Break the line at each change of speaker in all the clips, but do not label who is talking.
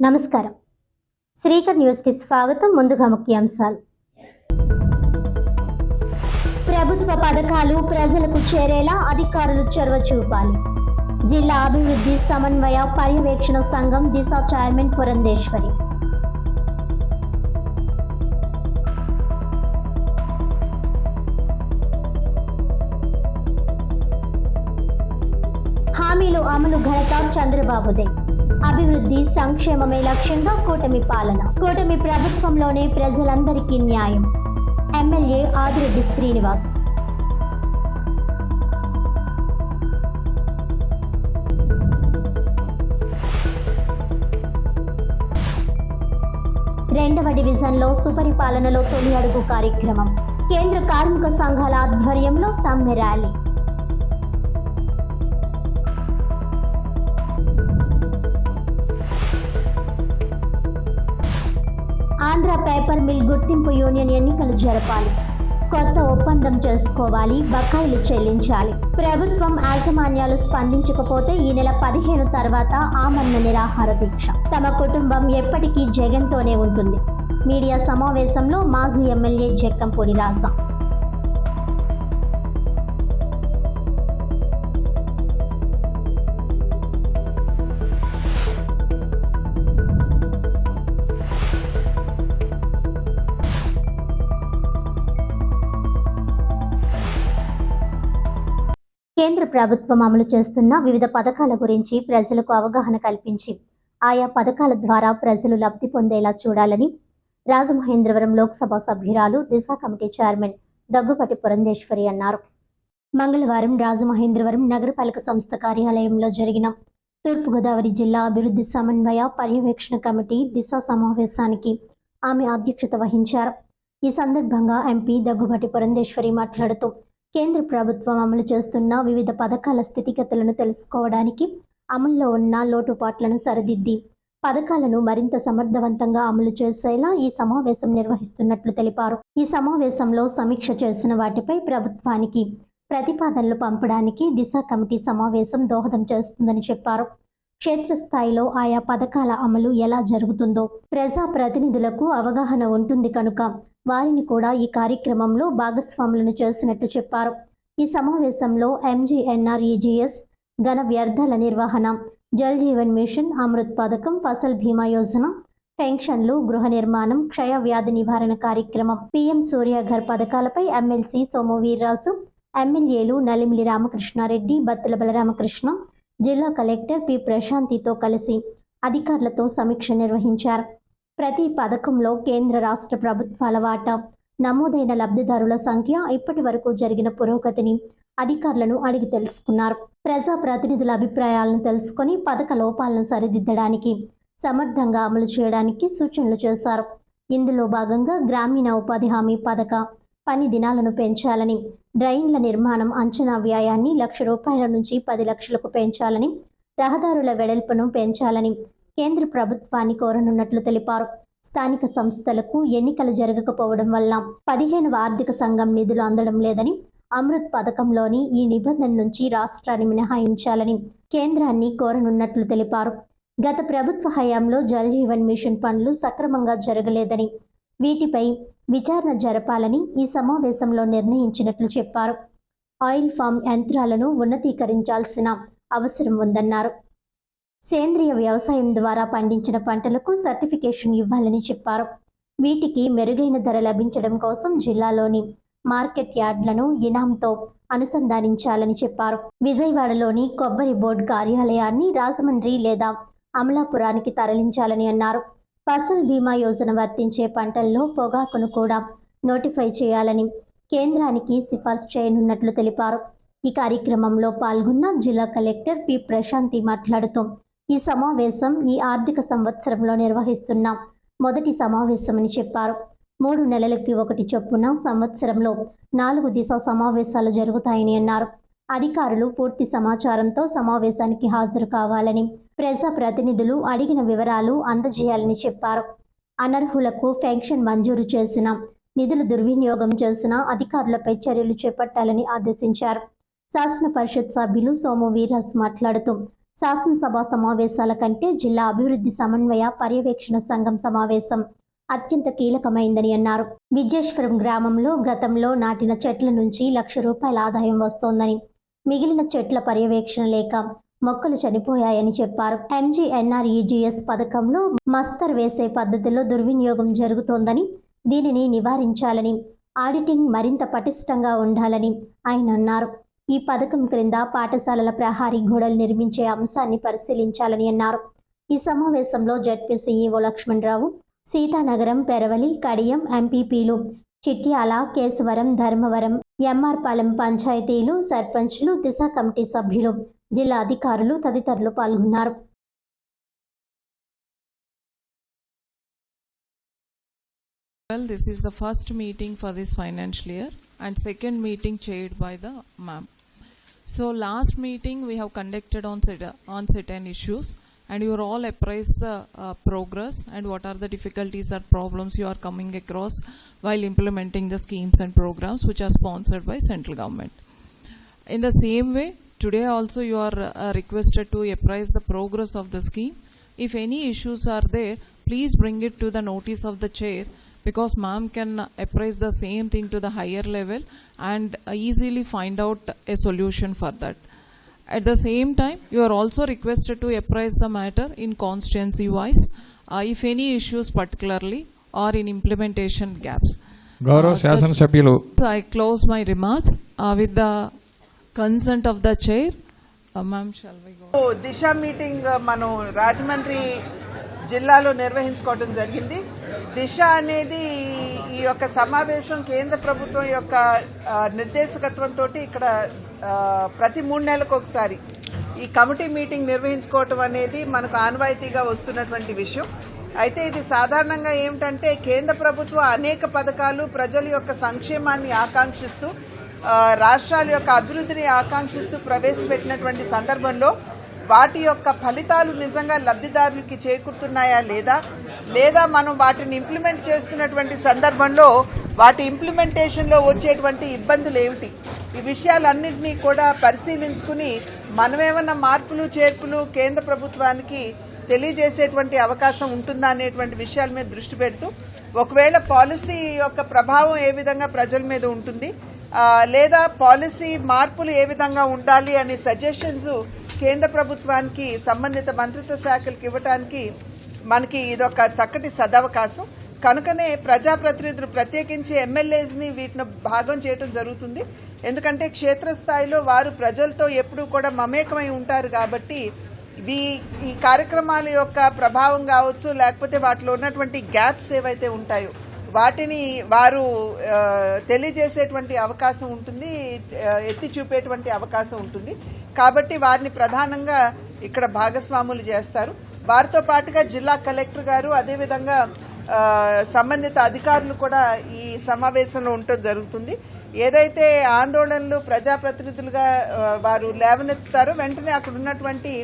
నమస్కారం. శ్రీకర్ న్యూస్కి స్వాగతం. ముందుగా ముఖ్యాంశాలు. ప్రభుత్వ పథకాలు ప్రజలకు చేరేలా అధికారులు చొరవ చూపాలి. జిల్లా అభివృద్ధి సమన్వయ పర్యవేక్షణ సంఘం దిశ చైర్మన్ పురంధేశ్వరి. హామీలు అమలు ఘనత చంద్రబాబుదే. అభివృద్ధి సంక్షేమమే లక్ష్యంగా కూటమి పాలన. కూటమి ప్రభుత్వంలోనే ప్రజలందరికీ న్యాయం. ఎమ్మెల్యే ఆదిరెడ్డి శ్రీనివాస్. రెండవ డివిజన్లో సుపరిపాలనలో తొలి అడుగు కార్యక్రమం. కేంద్ర కార్మిక సంఘాల ఆధ్వర్యంలో సమ్మె ర్యాలీ. ఆంధ్ర పేపర్ మిల్ గుర్తింపు యూనియన్ ఎన్నికలు జరపాలి. కొత్త ఒప్పందం చేసుకోవాలి. బకాయిలు చెల్లించాలి. ప్రభుత్వం యాజమాన్యాలు స్పందించకపోతే ఈ నెల 15 తర్వాత ఆమరణ నిరాహార దీక్ష. తమ కుటుంబం ఎప్పటికీ జగన్తోనే ఉంటుంది. మీడియా సమావేశంలో మాజీ ఎమ్మెల్యే జక్కంపూడి రాజా. కేంద్ర ప్రభుత్వం అమలు చేస్తున్న వివిధ పథకాల గురించి ప్రజలకు అవగాహన కల్పించి ఆయా పథకాల ద్వారా ప్రజలు లబ్ధి పొందేలా చూడాలని రాజమహేంద్రవరం లోక్సభ సభ్యురాలు దిశ కమిటీ చైర్మన్ దగ్గుపాటి పురంధేశ్వరి అన్నారు. మంగళవారం రాజమహేంద్రవరం నగరపాలక సంస్థ కార్యాలయంలో జరిగిన తూర్పుగోదావరి జిల్లా అభివృద్ధి సమన్వయ పర్యవేక్షణ కమిటీ దిశ సమావేశానికి ఆమె అధ్యక్షత వహించారు. ఈ సందర్భంగా ఎంపీ దగ్గుపాటి పురంధేశ్వరి మాట్లాడుతూ కేంద్ర ప్రభుత్వం అమలు చేస్తున్న వివిధ పథకాల స్థితిగతులను తెలుసుకోవడానికి, అమల్లో ఉన్న లోటుపాట్లను సరిదిద్ది పథకాలను మరింత సమర్థవంతంగా అమలు చేసేలా ఈ సమావేశం నిర్వహిస్తున్నట్లు తెలిపారు. ఈ సమావేశంలో సమీక్ష చేసిన వాటిపై ప్రభుత్వానికి ప్రతిపాదనలు పంపడానికి దిశ కమిటీ సమావేశం దోహదం చేస్తుందని చెప్పారు. క్షేత్రస్థాయిలో ఆయా పథకాల అమలు ఎలా జరుగుతుందో ప్రజాప్రతినిధులకు అవగాహన ఉంటుంది కనుక వారిని కూడా ఈ కార్యక్రమంలో భాగస్వాములను చేసినట్టు చెప్పారు. ఈ సమావేశంలో ఎంజీఎన్ఆర్ఈజీఎస్, ఘన వ్యర్థాల నిర్వహణ, జల్ జీవన్ మిషన్, అమృత్ పథకం, ఫసల్ బీమా యోజన, పెన్షన్లు, గృహ నిర్మాణం, క్షయ వ్యాధి నివారణ కార్యక్రమం, పీఎం సూర్యఘర్ పథకాలపై ఎమ్మెల్సీ సోము వీర్రాజు, ఎమ్మెల్యేలు నలిమిలి రామకృష్ణారెడ్డి, బత్తుల బలరామకృష్ణ, జిల్లా కలెక్టర్ పి ప్రశాంతితో కలిసి అధికారులతో సమీక్ష నిర్వహించారు. ప్రతి పథకంలో కేంద్ర రాష్ట్ర ప్రభుత్వాల వాటా, నమోదైన లబ్ధిదారుల సంఖ్య, ఇప్పటి వరకు జరిగిన పురోగతిని అధికారులను అడిగి తెలుసుకున్నారు. ప్రజాప్రతినిధుల అభిప్రాయాలను తెలుసుకొని పథక లోపాలను సరిదిద్దడానికి, సమర్థంగా అమలు చేయడానికి సూచనలు చేశారు. ఇందులో భాగంగా గ్రామీణ ఉపాధి హామీ పథక పని దినాలను పెంచాలని, డ్రైన్ల నిర్మాణం అంచనా వ్యయాన్ని ₹1,00,000 నుంచి 10 లక్షలకు పెంచాలని, రహదారుల వెడల్పును పెంచాలని కేంద్ర ప్రభుత్వాన్ని కోరనున్నట్లు తెలిపారు. స్థానిక సంస్థలకు ఎన్నికలు జరగకపోవడం వల్ల 15వ ఆర్థిక సంఘం నిధులు అందడం లేదని, అమృత్ పథకంలోని ఈ నిబంధన నుంచి రాష్ట్రాన్ని మినహాయించాలని కేంద్రాన్ని కోరనున్నట్లు తెలిపారు. గత ప్రభుత్వ హయాంలో జల్ జీవన్ మిషన్ పనులు సక్రమంగా జరగలేదని, వీటిపై విచారణ జరపాలని ఈ సమావేశంలో నిర్ణయించినట్లు చెప్పారు. ఆయిల్ ఫామ్ యంత్రాలను ఉన్నతీకరించాల్సిన అవసరం ఉందన్నారు. సేంద్రియ వ్యవసాయం ద్వారా పండించిన పంటలకు సర్టిఫికేషన్ ఇవ్వాలని చెప్పారు. వీటికి మెరుగైన ధర లభించడం కోసం జిల్లాలోని మార్కెట్ యార్డ్లను ఇనాంతో అనుసంధానించాలని చెప్పారు. విజయవాడలోని కొబ్బరి బోర్డు కార్యాలయాన్ని రాజమండ్రి లేదా అమలాపురానికి తరలించాలని అన్నారు. ఫసల్ బీమా యోజన వర్తించే పంటల్లో పొగాకును కూడా నోటిఫై చేయాలని కేంద్రానికి సిఫార్సు చేయనున్నట్లు తెలిపారు. ఈ కార్యక్రమంలో పాల్గొన్న జిల్లా కలెక్టర్ పి ప్రశాంతి మాట్లాడుతూ ఈ సమావేశం ఈ ఆర్థిక సంవత్సరంలో నిర్వహిస్తున్న మొదటి సమావేశమని చెప్పారు. 3 నెలలకి ఒకటి చొప్పున సంవత్సరంలో 4 దిశ సమావేశాలు జరుగుతాయని అన్నారు. అధికారులు పూర్తి సమాచారంతో సమావేశానికి హాజరు కావాలని, ప్రజాప్రతినిధులు అడిగిన వివరాలు అందజేయాలని చెప్పారు. అనర్హులకు పెన్షన్ మంజూరు చేసిన, నిధులు దుర్వినియోగం చేసిన అధికారులపై చర్యలు చేపట్టాలని ఆదేశించారు. శాసన పరిషత్ సభ్యులు సోము వీర్రాజు మాట్లాడుతూ శాసనసభ సమావేశాల కంటే జిల్లా అభివృద్ధి సమన్వయ పర్యవేక్షణ సంఘం సమావేశం అత్యంత కీలకమైందని అన్నారు. విజేశ్వరం గ్రామంలో గతంలో నాటిన చెట్ల నుంచి ₹1,00,000 ఆదాయం వస్తోందని, మిగిలిన చెట్ల పర్యవేక్షణ లేక మొక్కలు చనిపోయాయని చెప్పారు. MGNREGS పథకంలో మస్తర్ వేసే పద్ధతిలో దుర్వినియోగం జరుగుతోందని, దీనిని నివారించాలని, ఆడిటింగ్ మరింత పటిష్టంగా ఉండాలని ఆయన అన్నారు. ఈ పథకం క్రింద పాఠశాలల ప్రహారీ గోడలు నిర్మించే అంశాన్ని పరిశీలించాలని అన్నారు. ఈ సమావేశంలో జెడ్పీసీఈఓ లక్ష్మణరావు, సీతానగరం, పెరవలి, కడియం ఎంపీపీలు చిట్యాల, కేశవరం, ధర్మవరం, ఎంఆర్పాలెం పంచాయతీలు సర్పంచ్లు, దిశ కమిటీ సభ్యులు, జిల్లా అధికారులు తదితరులు పాల్గొన్నారు.
Well, this is the first meeting for this financial year and second meeting chaired by the ma'am. So last meeting we have conducted on certain issues and you are all apprised the progress and what are the difficulties or problems you are coming across while implementing the schemes and programs which are sponsored by central government. In the same way, today also you are requested to apprise the progress of the scheme. If any issues are there, please bring it to the notice of the chair, because ma'am can apprise the same thing to the higher level and easily find out a solution for that. At the same time, you are also requested to apprise the matter in constituency wise if any issues particularly or in implementation gaps.
Gaurav Shasan Sabhyulu.
I close my remarks with the consent of the chair. Ma'am, shall we go?
Disha meeting మనం రాజమండ్రి జిల్లాలో నిర్వహించుకోవడం జరిగింది. దిశ అనేది ఈ యొక్క సమావేశం కేంద్ర ప్రభుత్వం యొక్క నిర్దేశకత్వంతో ఇక్కడ ప్రతి 3 నెలలకు ఒకసారి ఈ కమిటీ మీటింగ్ నిర్వహించుకోవటం అనేది మనకు ఆనవాయితీగా వస్తున్నటువంటి విషయం. అయితే ఇది సాధారణంగా ఏమిటంటే కేంద్ర ప్రభుత్వం అనేక పథకాలు ప్రజల యొక్క సంక్షేమాన్ని ఆకాంక్షిస్తూ రాష్ట్రాల యొక్క అభివృద్ధిని ఆకాంక్షిస్తూ ప్రవేశపెట్టినటువంటి సందర్భంలో వాటి యొక్క ఫలితాలు నిజంగా లబ్ధిదారులకి చేకూరుతున్నాయా లేదా మనం వాటిని ఇంప్లిమెంట్ చేస్తున్నటువంటి సందర్భంలో వాటి ఇంప్లిమెంటేషన్లో వచ్చేటువంటి ఇబ్బందులు ఏమిటి, ఈ విషయాలన్నింటినీ కూడా పరిశీలించుకుని మనమేమన్నా మార్పులు చేర్పులు కేంద్ర ప్రభుత్వానికి తెలియజేసేటువంటి అవకాశం ఉంటుందా అనేటువంటి విషయాల మీద దృష్టి పెడుతూ, ఒకవేళ పాలసీ యొక్క ప్రభావం ఏ విధంగా ప్రజల మీద ఉంటుంది లేదా పాలసీ మార్పులు ఏ విధంగా ఉండాలి అనే సజెషన్స్ కేంద్ర ప్రభుత్వానికి సంబంధిత మంత్రిత్వ శాఖలకు ఇవ్వడానికి మనకి ఇదొక చక్కటి సదవకాశం. కనుకనే ప్రజాప్రతినిధులు ప్రత్యేకించి ఎమ్మెల్యేస్ని వీటిని భాగం చేయడం జరుగుతుంది. ఎందుకంటే క్షేత్రస్థాయిలో వారు ప్రజలతో ఎప్పుడూ కూడా మమేకమై ఉంటారు కాబట్టి ఈ కార్యక్రమాల యొక్క ప్రభావం కావచ్చు, లేకపోతే వాటిలో ఉన్నటువంటి గ్యాప్స్ ఏవైతే ఉంటాయో వాటిని వారు తెలియజేసేటువంటి అవకాశం ఉంటుంది, ఎత్తి చూపేటువంటి అవకాశం ఉంటుంది. కాబట్టి వారిని ప్రధానంగా ఇక్కడ భాగస్వాములు చేస్తారు. వారితో పాటుగా జిల్లా కలెక్టర్ గారు, అదేవిధంగా సంబంధిత అధికారులు కూడా ఈ సమావేశంలో ఉండటం జరుగుతుంది. ఏదైతే ఆందోళనలు ప్రజాప్రతినిధులుగా వారు లేవనెత్తుతారో వెంటనే అక్కడ ఉన్నటువంటి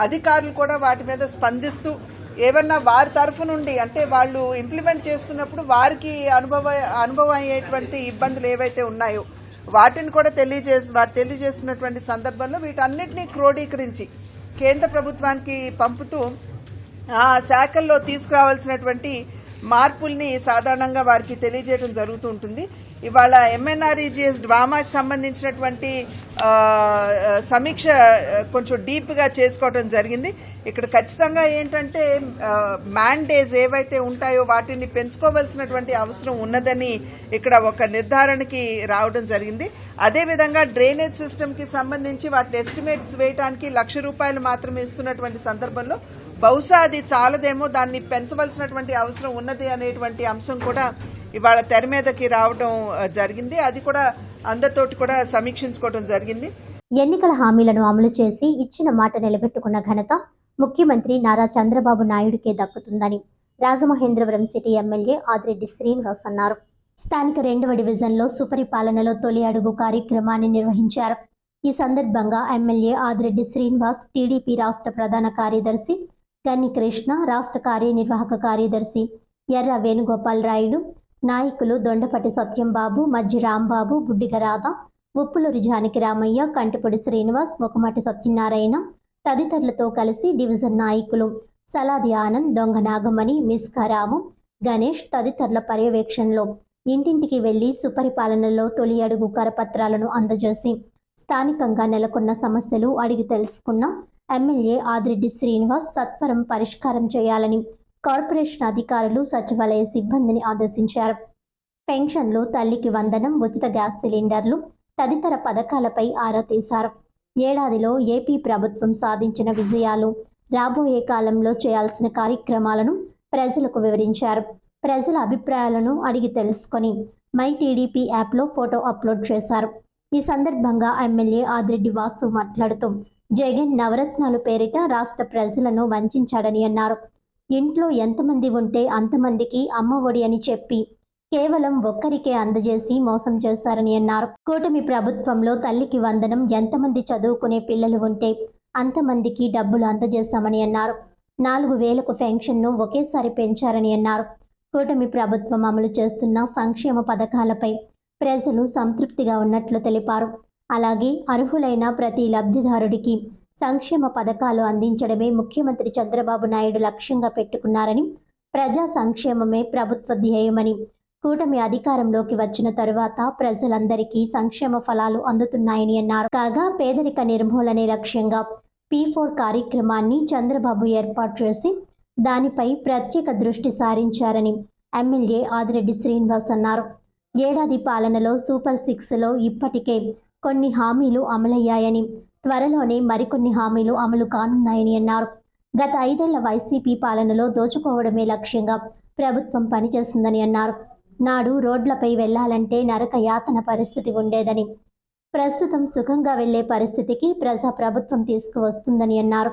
అధికారులు కూడా వాటి మీద స్పందిస్తూ ఏమన్నా వారి తరఫు నుండి అంటే వాళ్ళు ఇంప్లిమెంట్ చేస్తున్నప్పుడు వారికి అనుభవం అయ్యేటువంటి ఇబ్బందులు ఏవైతే ఉన్నాయో వాటిని కూడా వారు తెలియజేస్తున్నటువంటి సందర్భంలో వీటన్నిటినీ క్రోడీకరించి కేంద్ర ప్రభుత్వానికి పంపుతూ ఆ శాఖల్లో తీసుకురావాల్సినటువంటి మార్పుల్ని సాధారణంగా వారికి తెలియజేయడం జరుగుతూ ఉంటుంది. ఇవాళ MNREGS డ్వామాకి సంబంధించినటువంటి సమీక్ష కొంచెం డీప్గా చేసుకోవడం జరిగింది. ఇక్కడ ఖచ్చితంగా ఏంటంటే మ్యాండేస్ ఏవైతే ఉంటాయో వాటిని పెంచుకోవాల్సినటువంటి అవసరం ఉన్నదని ఇక్కడ ఒక నిర్ధారణకి రావడం జరిగింది. అదేవిధంగా డ్రైనేజ్ సిస్టమ్కి సంబంధించి వాటి ఎస్టిమేట్స్ వేయడానికి ₹1,00,000 మాత్రమే ఇస్తున్నటువంటి సందర్భంలో బహుశా అది చాలదేమో, దాన్ని పెంచవలసినటువంటి అవసరం ఉన్నది అనేటువంటి అంశం కూడా ఇవాళ తెర మీదకి రావడం జరిగింది. అది కూడా అందరితోటి కూడా సమీక్షించుకోవడం జరిగింది.
ఎన్నికల హామీలను అమలు చేసి ఇచ్చిన మాట నిలబెట్టుకున్న ఘనత ముఖ్యమంత్రి నారా చంద్రబాబు నాయుడుకే దక్కుతుందని రాజమహేంద్రవరం సిటీ ఎమ్మెల్యే ఆదిరెడ్డి శ్రీనివాస్ అన్నారు. స్థానిక 2వ డివిజన్లో సుపరిపాలనలో తొలి అడుగు కార్యక్రమాన్ని నిర్వహించారు. ఈ సందర్భంగా ఎమ్మెల్యే ఆదిరెడ్డి శ్రీనివాస్, టీడీపీ రాష్ట్ర ప్రధాన కార్యదర్శి గన్ని కృష్ణ, రాష్ట్ర కార్యనిర్వాహక కార్యదర్శి ఎర్ర వేణుగోపాల్ రాయుడు, నాయకులు దొండపటి సత్యంబాబు, మజ్జి రాంబాబు, బుడ్డిగ రాధ, ఉప్పులూరి జానకి రామయ్య, కంటిపొడి శ్రీనివాస్, ముఖమాటి సత్యనారాయణ, తదితరులతో కలిసి డివిజన్ నాయకులు సలాది ఆనంద్, దొంగ నాగమణి, మిస్కారాము, గణేష్ తదితరుల పర్యవేక్షణలో ఇంటింటికి వెళ్లి సుపరిపాలనలో తొలి అడుగు కరపత్రాలను అందజేసి స్థానికంగా నెలకొన్న సమస్యలు అడిగి తెలుసుకున్న ఎమ్మెల్యే ఆదిరెడ్డి శ్రీనివాస్ సత్వరం పరిష్కారం చేయాలని కార్పొరేషన్ అధికారులు, సచివాలయ సిబ్బందిని ఆదేశించారు. పెన్షన్లు, తల్లికి వందనం, ఉచిత గ్యాస్ సిలిండర్లు తదితర పథకాలపై ఆరా తీశారు. ఏడాదిలో ఏపీ ప్రభుత్వం సాధించిన విజయాలు, రాబోయే కాలంలో చేయాల్సిన కార్యక్రమాలను ప్రజలకు వివరించారు. ప్రజల అభిప్రాయాలను అడిగి తెలుసుకొని మై టీడీపీ యాప్లో ఫోటో అప్లోడ్ చేశారు. ఈ సందర్భంగా ఎమ్మెల్యే ఆదిరెడ్డి వాసు మాట్లాడుతూ జగన్ నవరత్నాలు పేరిట రాష్ట్ర ప్రజలను వంచాడని అన్నారు. ఇంట్లో ఎంతమంది ఉంటే అంతమందికి అమ్మ ఒడి అని చెప్పి కేవలం ఒక్కరికే అందజేసి మోసం చేశారని అన్నారు. కూటమి ప్రభుత్వంలో తల్లికి వందనం, ఎంతమంది చదువుకునే పిల్లలు ఉంటే అంతమందికి డబ్బులు అందజేశామని అన్నారు. 4,000కు పెన్షన్ను ఒకేసారి పెంచారని అన్నారు. కూటమి ప్రభుత్వం అమలు చేస్తున్న సంక్షేమ పథకాలపై ప్రజలు సంతృప్తిగా ఉన్నట్లు తెలిపారు. అలాగే అర్హులైన ప్రతి లబ్ధిదారుడికి సంక్షేమ పథకాలు అందించడమే ముఖ్యమంత్రి చంద్రబాబు నాయుడు లక్ష్యంగా పెట్టుకున్నారని, ప్రజా సంక్షేమమే ప్రభుత్వ ధ్యేయమని, కూటమి అధికారంలోకి వచ్చిన తరువాత ప్రజలందరికీ సంక్షేమ ఫలాలు అందుతున్నాయని అన్నారు. కాగా పేదరిక నిర్మూలనే లక్ష్యంగా P4 కార్యక్రమాన్ని చంద్రబాబు ఏర్పాటు చేసి దానిపై ప్రత్యేక దృష్టి సారించారని ఎమ్మెల్యే ఆదిరెడ్డి శ్రీనివాస్ అన్నారు. ఏడాది పాలనలో సూపర్ 6లో ఇప్పటికే కొన్ని హామీలు అమలయ్యాయని, త్వరలోనే మరికొన్ని హామీలు అమలు కానున్నాయని అన్నారు. గత 5 ఏళ్ల వైసీపీ పాలనలో దోచుకోవడమే లక్ష్యంగా ప్రభుత్వం పనిచేస్తుందని అన్నారు. నాడు రోడ్లపై వెళ్లాలంటే నరక యాతన పరిస్థితి ఉండేదని, ప్రస్తుతం సుఖంగా వెళ్లే పరిస్థితికి ప్రజా ప్రభుత్వం తీసుకువస్తుందని అన్నారు.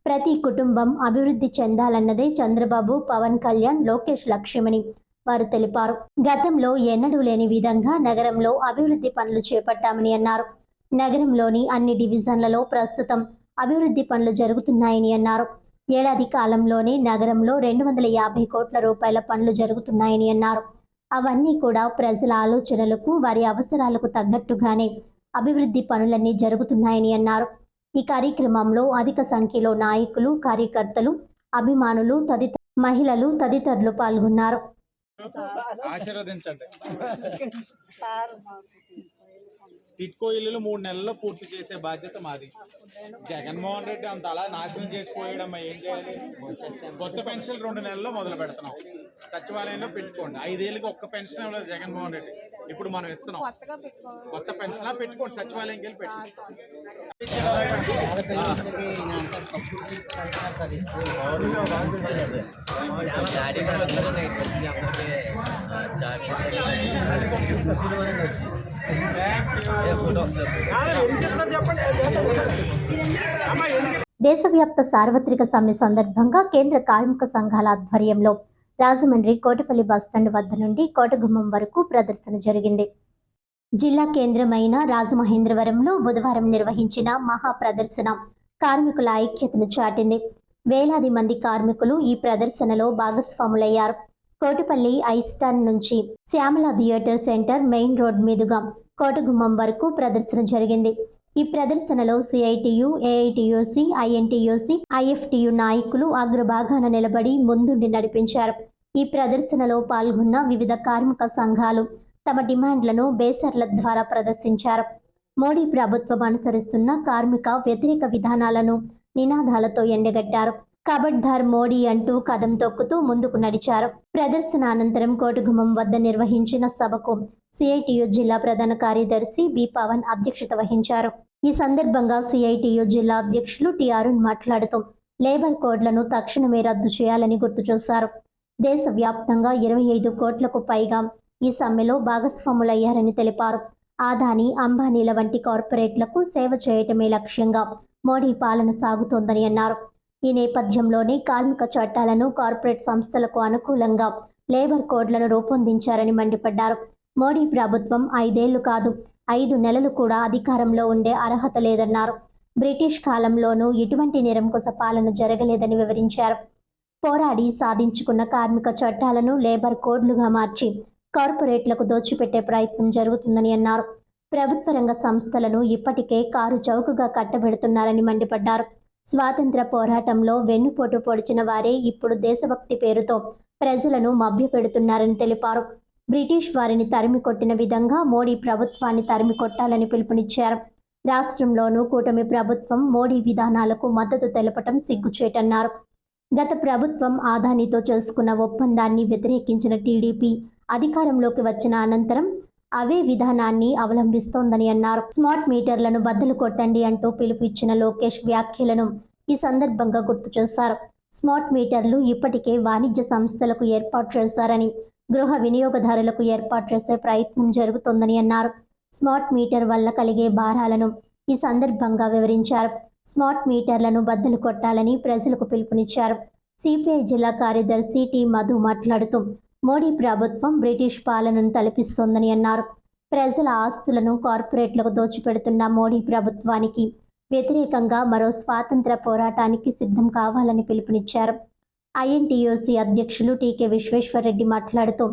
ప్రతి కుటుంబం అభివృద్ధి చెందాలన్నదే చంద్రబాబు, పవన్ కళ్యాణ్, లోకేష్ లక్ష్యమని వారు తెలిపారు. గతంలో ఎన్నడూ లేని విధంగా నగరంలో అభివృద్ధి పనులు చేపట్టామని అన్నారు. నగరంలోని అన్ని డివిజన్లలో ప్రస్తుతం అభివృద్ధి పనులు జరుగుతున్నాయని అన్నారు. ఏడాది కాలంలోనే నగరంలో 250 కోట్ల రూపాయల పనులు జరుగుతున్నాయని అన్నారు. అవన్నీ కూడా ప్రజల ఆలోచనలకు, వారి అవసరాలకు తగ్గట్టుగానే అభివృద్ధి పనులన్నీ జరుగుతున్నాయని అన్నారు. ఈ కార్యక్రమంలో అధిక సంఖ్యలో నాయకులు, కార్యకర్తలు, అభిమానులు, మహిళలు తదితరులు పాల్గొన్నారు.
ఆశీర్వదించండి. టిట్కో ఇల్లులు 3 నెలల్లో పూర్తి చేసే బాధ్యత మాది. జగన్మోహన్ రెడ్డి అంత అలా నాశనం చేసిపోయాడమ్మా, ఏం చేయాలి? కొత్త పెన్షన్ 2 నెలల్లో మొదలు పెడుతున్నాం. సచివాలయంలో పెట్టుకోండి. 5 ఏళ్ళకి ఒక్క పెన్షన్ ఇవ్వలేదు జగన్మోహన్ రెడ్డి. ఇప్పుడు మనం ఇస్తున్నాం. కొత్త పెన్షన్ పెట్టుకోండి, సచివాలయంకి వెళ్ళి పెట్టుకోండి.
దేశవ్యాప్త సార్వత్రిక సమ్మె సందర్భంగా కేంద్ర కార్మిక సంఘాల ఆధ్వర్యంలో రాజమండ్రి కోటపల్లి బస్టాండ్ వద్ద నుండి కోటగుమ్మం వరకు ప్రదర్శన జరిగింది. జిల్లా కేంద్రమైన రాజమహేంద్రవరంలో బుధవారం నిర్వహించిన మహా ప్రదర్శన కార్మికుల ఐక్యతను చాటింది. వేలాది మంది కార్మికులు ఈ ప్రదర్శనలో భాగస్వాములయ్యారు. కోటపల్లి ఐస్టాండ్ నుంచి Shyamala theatre centre main road మీదుగా కోటగుమ్మం వరకు ప్రదర్శన జరిగింది. ఈ ప్రదర్శనలో సిఐటియు, ఏఐటియుసి, ఐఎన్టీయూసి, ఐఎఫ్టియు నాయకులు అగ్రభాగాన నిలబడి ముందుండి నడిపించారు. ఈ ప్రదర్శనలో పాల్గొన్న వివిధ కార్మిక సంఘాలు తమ డిమాండ్లను బేసర్ల ద్వారా ప్రదర్శించారు. మోడీ ప్రభుత్వం అనుసరిస్తున్న కార్మిక వ్యతిరేక విధానాలను నినాదాలతో ఎండగట్టారు. కబడ్దార్ మోడీ అంటూ కదం తొక్కుతూ ముందుకు నడిచారు. ప్రదర్శన అనంతరం కోటగుమ్మం వద్ద నిర్వహించిన సభకు సిఐటియు జిల్లా ప్రధాన కార్యదర్శి బి పవన్ అధ్యక్షత వహించారు. ఈ సందర్భంగా సిఐటియు జిల్లా అధ్యక్షులు టి అరుణ్ మాట్లాడుతూ లేబర్ కోడ్లను తక్షణమే రద్దు చేయాలని గుర్తు చేశారు. దేశవ్యాప్తంగా 25 కోట్లకు పైగా ఈ సమ్మెలో భాగస్వాములయ్యారని తెలిపారు. ఆదాని, అంబానీల వంటి కార్పొరేట్లకు సేవ చేయటమే లక్ష్యంగా మోడీ పాలన సాగుతోందని అన్నారు. ఈ నేపథ్యంలోనే కార్మిక చట్టాలను కార్పొరేట్ సంస్థలకు అనుకూలంగా లేబర్ కోడ్లను రూపొందించారని మండిపడ్డారు. మోడీ ప్రభుత్వం 5 ఏళ్లు కాదు, 5 నెలలు కూడా అధికారంలో ఉండే అర్హత లేదన్నారు. బ్రిటిష్ కాలంలోనూ ఇటువంటి నిరంకుశ పాలన జరగలేదని వివరించారు. పోరాడి సాధించుకున్న కార్మిక చట్టాలను లేబర్ కోడ్లుగా మార్చి కార్పొరేట్లకు దోచిపెట్టే ప్రయత్నం జరుగుతుందని అన్నారు. ప్రభుత్వ రంగ సంస్థలను ఇప్పటికే కారు చౌకగా కట్టబెడుతున్నారని మండిపడ్డారు. స్వాతంత్ర పోరాటంలో వెన్నుపోటు పొడిచిన వారే ఇప్పుడు దేశభక్తి పేరుతో ప్రజలను మభ్యపెడుతున్నారని తెలిపారు. బ్రిటిష్ వారిని తరిమి కొట్టిన విధంగా మోడీ ప్రభుత్వాన్ని తరిమి కొట్టాలని పిలుపునిచ్చారు. రాష్ట్రంలోనూ కూటమి ప్రభుత్వం మోడీ విధానాలకు మద్దతు తెలపటం సిగ్గుచేటన్నారు. గత ప్రభుత్వం ఆదానితో చేసుకున్న ఒప్పందాన్ని వ్యతిరేకించిన టీడీపీ అధికారంలోకి వచ్చిన అనంతరం అవే విధానాన్ని అవలంబిస్తోందని అన్నారు. స్మార్ట్ మీటర్లను బద్దలు కొట్టండి అంటూ పిలుపు ఇచ్చిన లోకేష్ వ్యాఖ్యలను ఈ సందర్భంగా గుర్తు చేశారు. స్మార్ట్ మీటర్లు ఇప్పటికే వాణిజ్య సంస్థలకు ఏర్పాటు చేశారని, గృహ వినియోగదారులకు ఏర్పాటు చేసే ప్రయత్నం జరుగుతోందని అన్నారు. స్మార్ట్ మీటర్ వల్ల కలిగే భారాలను ఈ సందర్భంగా వివరించారు. స్మార్ట్ మీటర్లను బద్దలు కొట్టాలని ప్రజలకు పిలుపునిచ్చారు. సిపిఐ జిల్లా కార్యదర్శి టి మధు మాట్లాడుతూ మోడీ ప్రభుత్వం బ్రిటిష్ పాలనను తలపిస్తోందని అన్నారు. ప్రజల ఆస్తులను కార్పొరేట్లకు దోచిపెడుతున్న మోడీ ప్రభుత్వానికి వ్యతిరేకంగా మరో స్వాతంత్ర పోరాటానికి సిద్ధం కావాలని పిలుపునిచ్చారు. ఐఎన్టీయూసీ అధ్యక్షులు టీకే విశ్వేశ్వరరెడ్డి మాట్లాడుతూ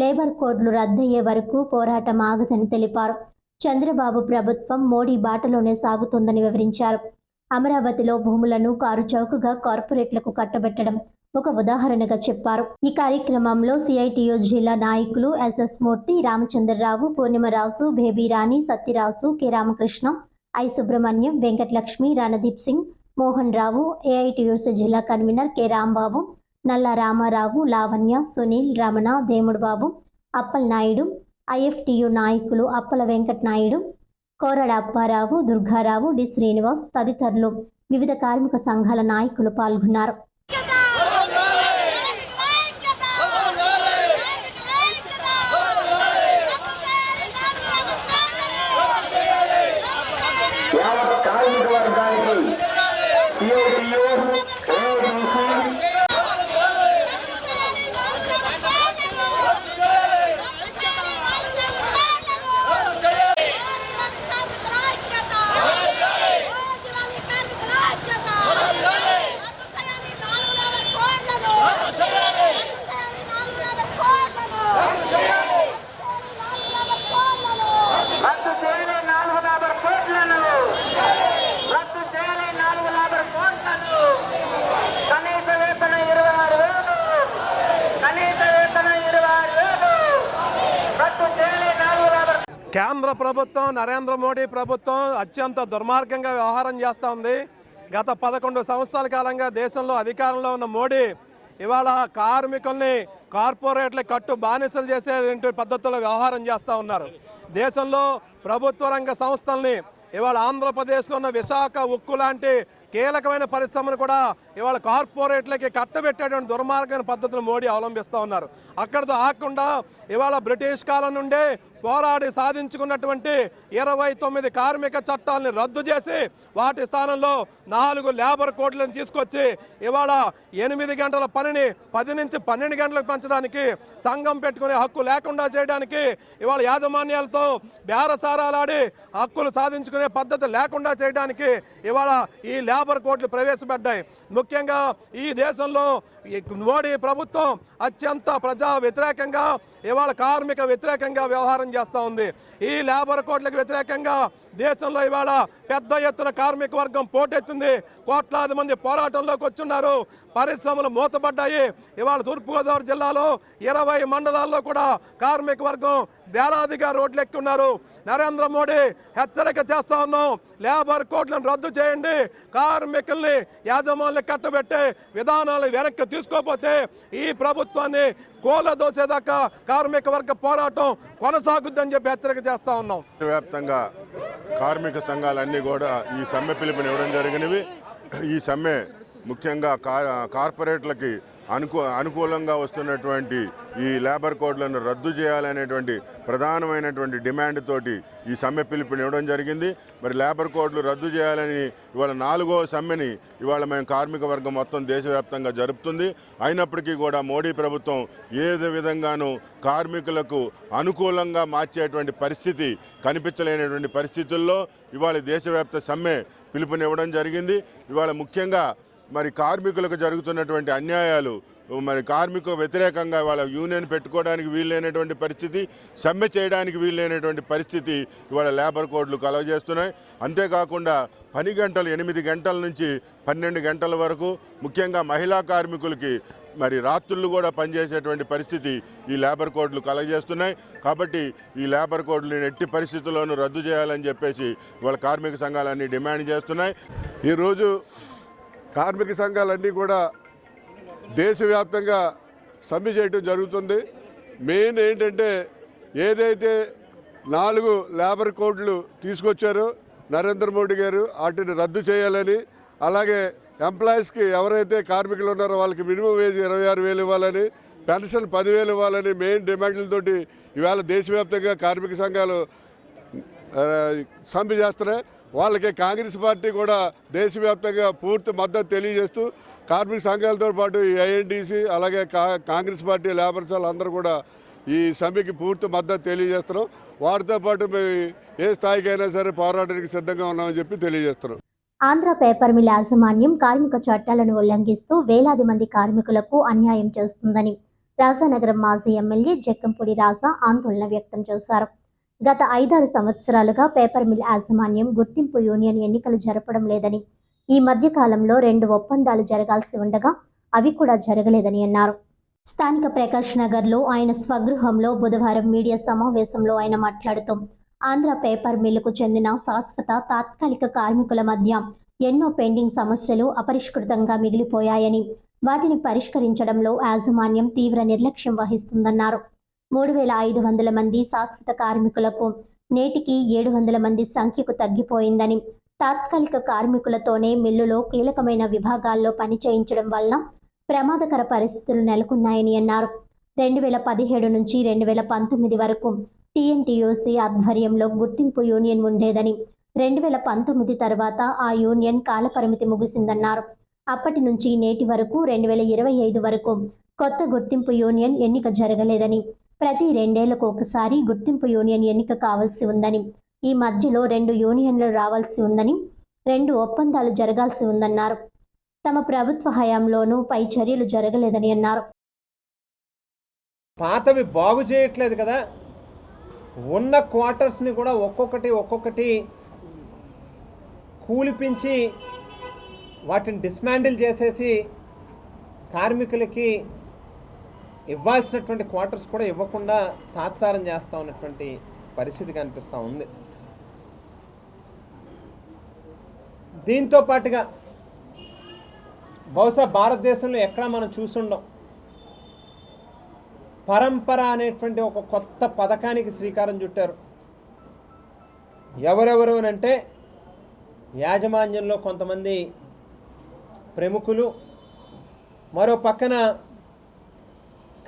లేబర్ కోడ్లు రద్దయ్యే వరకు పోరాటం ఆగదని తెలిపారు. చంద్రబాబు ప్రభుత్వం మోడీ బాటలోనే సాగుతోందని వివరించారు. అమరావతిలో భూములను కారు చౌకగా కార్పొరేట్లకు కట్టబెట్టడం ఒక ఉదాహరణగా చెప్పారు. ఈ కార్యక్రమంలో సిఐటియు జిల్లా నాయకులు SS Murthy, Ramachandrarao, Purnimaraju, Baby Rani, Satyaraju, K Ramakrishna, I Subrahmanyam, Venkatalakshmi, Randeep Singh, Mohan Rao, AITUC జిల్లా convener K Rambabu, Nalla Ramarao, Lavanya, Sunil, Ramana, Demudu Babu, Appal Naidu, IFTU నాయకులు అప్పల వెంకట నాయుడు, కోరడ అప్పారావు, దుర్గారావు, డి శ్రీనివాస్ తదితరులు వివిధ కార్మిక సంఘాల నాయకులు పాల్గొన్నారు.
కేంద్ర ప్రభుత్వం, నరేంద్ర మోడీ ప్రభుత్వం అత్యంత దుర్మార్గంగా వ్యవహారం చేస్తూ ఉంది. గత 11 సంవత్సరాల కాలంగా దేశంలో అధికారంలో ఉన్న మోడీ ఇవాళ కార్మికుల్ని కార్పొరేట్ల కట్టు బానిసలు చేసే పద్ధతుల్లో వ్యవహారం చేస్తూ ఉన్నారు. దేశంలో ప్రభుత్వ రంగ సంస్థల్ని ఇవాళ ఆంధ్రప్రదేశ్లో ఉన్న విశాఖ ఉక్కు లాంటి కీలకమైన పరిశ్రమను కూడా ఇవాళ కార్పొరేట్లకి కట్టబెట్టేటువంటి దుర్మార్గమైన పద్ధతులు మోడీ అవలంబిస్తూ ఉన్నారు. అక్కడితో ఆకుండా ఇవాళ బ్రిటిష్ కాలం నుండే పోరాడి సాధించుకున్నటువంటి 29 కార్మిక చట్టాలను రద్దు చేసి వాటి స్థానంలో 4 లేబర్ కోడ్లను తీసుకొచ్చి ఇవాళ 8 గంటల పనిని 10 నుంచి 12 గంటలకు పెంచడానికి, సంఘం పెట్టుకునే హక్కు లేకుండా చేయడానికి, ఇవాళ యాజమాన్యాలతో బేరసారాలాడి హక్కులు సాధించుకునే పద్ధతి లేకుండా చేయడానికి ఇవాళ ఈ లేబర్ కోడ్లు ప్రవేశపెట్టాయి. ముఖ్యంగా ఈ దేశంలో మోడీ ప్రభుత్వం అత్యంత ప్రజా వ్యతిరేకంగా ఇవాళ కార్మిక వ్యతిరేకంగా వ్యవహారం చేస్తూ ఉంది. ఈ లేబర్ కోడ్లకు వ్యతిరేకంగా దేశంలో ఇవాళ పెద్ద ఎత్తున కార్మిక వర్గం పోటెత్తింది. కోట్లాది మంది పోరాటంలోకి వచ్చున్నారు. పరిశ్రమలు మూతపడ్డాయి. ఇవాళ తూర్పుగోదావరి జిల్లాలో 20 మండలాల్లో కూడా కార్మిక వర్గం వేలాదిగా రోడ్లెక్కున్నారు. నరేంద్ర మోడీ హెచ్చరిక చేస్తా ఉన్నాం, లేబర్ కోడ్లను రద్దు చేయండి, కార్మికుల్ని యాజమాన్యులు కట్టబెట్టే విధానాలు వెనక్కి తీసుకోకపోతే ఈ ప్రభుత్వాన్ని కూలదోసేదాకా కార్మిక వర్గ పోరాటం కొనసాగుద్దని చెప్పి హెచ్చరిక చేస్తా ఉన్నాం.
వ్యాప్తంగా కార్మిక సంఘాలన్నీ కూడా ఈ సమ్మె పిలుపునివ్వడం జరిగినవి. ఈ సమ్మె ముఖ్యంగా కార్పొరేట్లకి అనుకూలంగా వస్తున్నటువంటి ఈ లేబర్ కోడ్లను రద్దు చేయాలనేటువంటి ప్రధానమైనటువంటి డిమాండ్ తోటి ఈ సమ్మె పిలుపునివ్వడం జరిగింది. మరి లేబర్ కోడ్లు రద్దు చేయాలని ఇవాళ 4వ సమ్మెని ఇవాళ మేము కార్మిక వర్గం మొత్తం దేశవ్యాప్తంగా జరుపుతుంది. అయినప్పటికీ కూడా మోడీ ప్రభుత్వం ఏదో విధంగానూ కార్మికులకు అనుకూలంగా మార్చేటువంటి పరిస్థితి కనిపించలేనటువంటి పరిస్థితుల్లో ఇవాళ దేశవ్యాప్త సమ్మె పిలుపునివ్వడం జరిగింది. ఇవాళ ముఖ్యంగా మరి కార్మికులకు జరుగుతున్నటువంటి అన్యాయాలు, మరి కార్మిక వ్యతిరేకంగా వాళ్ళ యూనియన్ పెట్టుకోవడానికి వీల్లేనటువంటి పరిస్థితి, సమ్మె చేయడానికి వీల్లేనటువంటి పరిస్థితి ఇవాళ లేబర్ కోడ్లు కలగజేస్తున్నాయి. అంతేకాకుండా పని గంటలు 8 గంటల నుంచి 12 గంటల వరకు, ముఖ్యంగా మహిళా కార్మికులకి మరి రాత్రులు కూడా పనిచేసేటువంటి పరిస్థితి ఈ లేబర్ కోడ్లు కలగజేస్తున్నాయి. కాబట్టి ఈ లేబర్ కోడ్లు ఎట్టి పరిస్థితుల్లోనూ రద్దు చేయాలని చెప్పేసి వాళ్ళ కార్మిక సంఘాలన్నీ డిమాండ్ చేస్తున్నాయి.
ఈరోజు కార్మిక సంఘాలన్నీ కూడా దేశవ్యాప్తంగా సమ్మె చేయడం జరుగుతుంది. మెయిన్ ఏంటంటే ఏదైతే 4 లేబర్ కోడ్లు తీసుకొచ్చారో నరేంద్ర మోడీ గారు వాటిని రద్దు చేయాలని, అలాగే ఎంప్లాయీస్కి ఎవరైతే కార్మికులు ఉన్నారో వాళ్ళకి మినిమం వేజ్ 26,000 ఇవ్వాలని, పెన్షన్ 10,000 ఇవ్వాలని మెయిన్ డిమాండ్లతోటి ఇవాళ దేశవ్యాప్తంగా కార్మిక సంఘాలు సమ్మె చేస్తున్నాయి. వాళ్ళకి కాంగ్రెస్ పార్టీ కూడా దేశవ్యాప్తంగా పూర్తి మద్దతు తెలియజేస్తూ కార్మిక సంఘాలతో పాటు ఐఎన్టీసీ అలాగే కాంగ్రెస్ పార్టీ లేబర్ సెల్ అందరూ కూడా ఈ సమ్మెకి పూర్తి మద్దతు తెలియజేస్తున్నాం. వారితో పాటు మేము ఏ స్థాయికైనా సరే పోరాటానికి సిద్ధంగా ఉన్నామని చెప్పి తెలియజేస్తున్నాం.
ఆంధ్ర పేపర్ మిల్ యాజమాన్యం కార్మిక చట్టాలను ఉల్లంఘిస్తూ వేలాది మంది కార్మికులకు అన్యాయం చేస్తుందని రాజానగరం మాజీ ఎమ్మెల్యే జక్కంపూడి రాజా ఆందోళన వ్యక్తం చేశారు. గత 5-6 సంవత్సరాలుగా పేపర్ మిల్ యాజమాన్యం గుర్తింపు యూనియన్ ఎన్నికలు జరపడం లేదని, ఈ మధ్య కాలంలో 2 ఒప్పందాలు జరగాల్సి ఉండగా అవి కూడా జరగలేదని అన్నారు. స్థానిక ప్రకాష్ నగర్లో ఆయన స్వగృహంలో బుధవారం మీడియా సమావేశంలో ఆయన మాట్లాడుతూ ఆంధ్ర పేపర్ మిల్లుకు చెందిన శాశ్వత తాత్కాలిక కార్మికుల మధ్య ఎన్నో పెండింగ్ సమస్యలు అపరిష్కృతంగా మిగిలిపోయాయని, వాటిని పరిష్కరించడంలో యాజమాన్యం తీవ్ర నిర్లక్ష్యం వహిస్తుందన్నారు. 3,500 మంది శాశ్వత కార్మికులకు నేటికి 700 మంది సంఖ్యకు తగ్గిపోయిందని, తాత్కాలిక కార్మికులతోనే మిల్లులో కీలకమైన విభాగాల్లో పని చేయించడం వల్ల ప్రమాదకర పరిస్థితులు నెలకొన్నాయని అన్నారు. 2017 నుంచి 2019 వరకు టీఎన్టీయూసీ ఆధ్వర్యంలో గుర్తింపు యూనియన్ ఉండేదని, 2019 తర్వాత ఆ యూనియన్ కాలపరిమితి ముగిసిందన్నారు. అప్పటి నుంచి నేటి వరకు 2025 వరకు కొత్త గుర్తింపు యూనియన్ ఎన్నిక జరగలేదని, ప్రతి 2 ఏళ్లకు ఒకసారి గుర్తింపు యూనియన్ ఎన్నిక కావాల్సి ఉందని, ఈ మధ్యలో 2 యూనియన్లు రావాల్సి ఉందని, 2 ఒప్పందాలు జరగాల్సి ఉందన్నారు. తమ ప్రభుత్వ హయాంలోనూ పై చర్యలు జరగలేదని అన్నారు.
పాతవి బాగు చేయట్లేదు కదా, ఉన్న క్వార్టర్స్ని కూడా ఒక్కొక్కటి కూలిపించి వాటిని డిస్మాండిల్ చేసేసి కార్మికులకి ఇవ్వాల్సినటువంటి క్వార్టర్స్ కూడా ఇవ్వకుండా తాత్సారం చేస్తూ ఉన్నటువంటి పరిస్థితి కనిపిస్తూ ఉంది. దీంతో పాటుగా బహుశా భారతదేశంలో ఎక్కడా మనం చూసుండం, పరంపర అనేటువంటి ఒక కొత్త పథకానికి శ్రీకారం చుట్టారు. ఎవరెవరు అంటే యాజమాన్యంలో కొంతమంది ప్రముఖులు, మరో పక్కన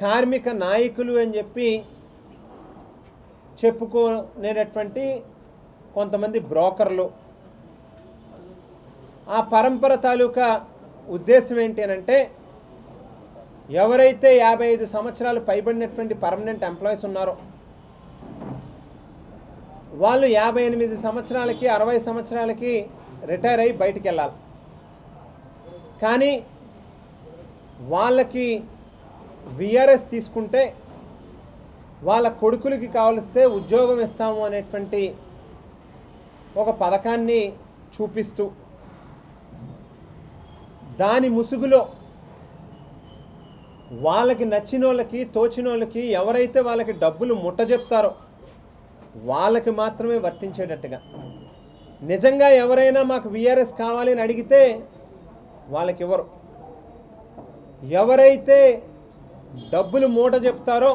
కార్మిక నాయకులు అని చెప్పి చెప్పుకునేటటువంటి కొంతమంది బ్రోకర్లు. ఆ పరంపర తాలూకా ఉద్దేశం ఏంటి అంటే, ఎవరైతే 55 సంవత్సరాలు పైబడినటువంటి పర్మనెంట్ ఎంప్లాయీస్ ఉన్నారో వాళ్ళు 58 సంవత్సరాలకి 60 సంవత్సరాలకి రిటైర్ అయ్యి బయటికి వెళ్ళాలి. కానీ వాళ్ళకి విఆర్ఎస్ తీసుకుంటే వాళ్ళ కొడుకులకి కావలిస్తే ఉద్యోగం ఇస్తాము అనేటువంటి ఒక పథకాన్ని చూపిస్తూ దాని ముసుగులో వాళ్ళకి నచ్చిన వాళ్ళకి తోచిన వాళ్ళకి ఎవరైతే వాళ్ళకి డబ్బులు ముట్టజెప్తారో వాళ్ళకి మాత్రమే వర్తించేటట్టుగా, నిజంగా ఎవరైనా మాకు విఆర్ఎస్ కావాలి అని అడిగితే వాళ్ళకి ఇవ్వరు. ఎవరైతే డబ్బులు మూట చెప్తారో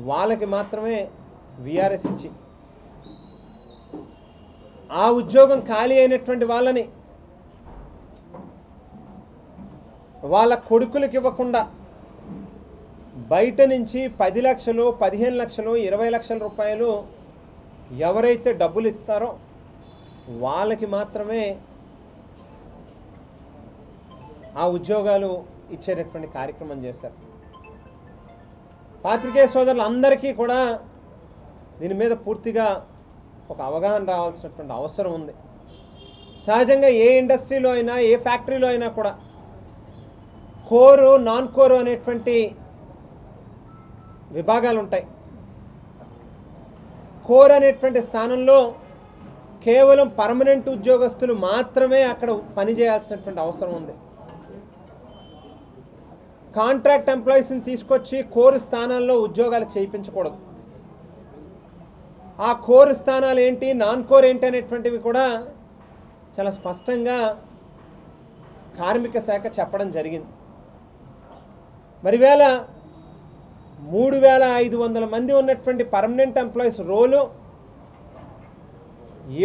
వాళ్ళకి మాత్రమే విఆర్ఎస్ ఇచ్చి ఆ ఉద్యోగం ఖాళీ అయినటువంటి వాళ్ళని వాళ్ళ కొడుకులకు ఇవ్వకుండా బయట నుంచి 10 లక్షలు 15 లక్షలు 20 లక్షల రూపాయలు ఎవరైతే డబ్బులు ఇస్తారో వాళ్ళకి మాత్రమే ఆ ఉద్యోగాలు ఇచ్చేటటువంటి కార్యక్రమం చేశారు. పాత్రికేయ సోదరులు అందరికీ కూడా దీని మీద పూర్తిగా ఒక అవగాహన రావాల్సినటువంటి అవసరం ఉంది. సహజంగా ఏ ఇండస్ట్రీలో అయినా ఏ ఫ్యాక్టరీలో అయినా కూడా కోరు, నాన్ కోరు అనేటువంటి విభాగాలు ఉంటాయి. కోర్ అనేటువంటి స్థానంలో కేవలం పర్మనెంట్ ఉద్యోగస్తులు మాత్రమే అక్కడ పనిచేయాల్సినటువంటి అవసరం ఉంది. కాంట్రాక్ట్ ఎంప్లాయీస్ని తీసుకొచ్చి కోర్ స్థానాల్లో ఉద్యోగాలు చేయించకూడదు. ఆ కోర్ స్థానాలు ఏంటి, నాన్ కోర్ ఏంటి అనేటువంటివి కూడా చాలా స్పష్టంగా కార్మిక శాఖ చెప్పడం జరిగింది. మరి వేళ 3,500 మంది ఉన్నటువంటి పర్మనెంట్ ఎంప్లాయీస్ రోలు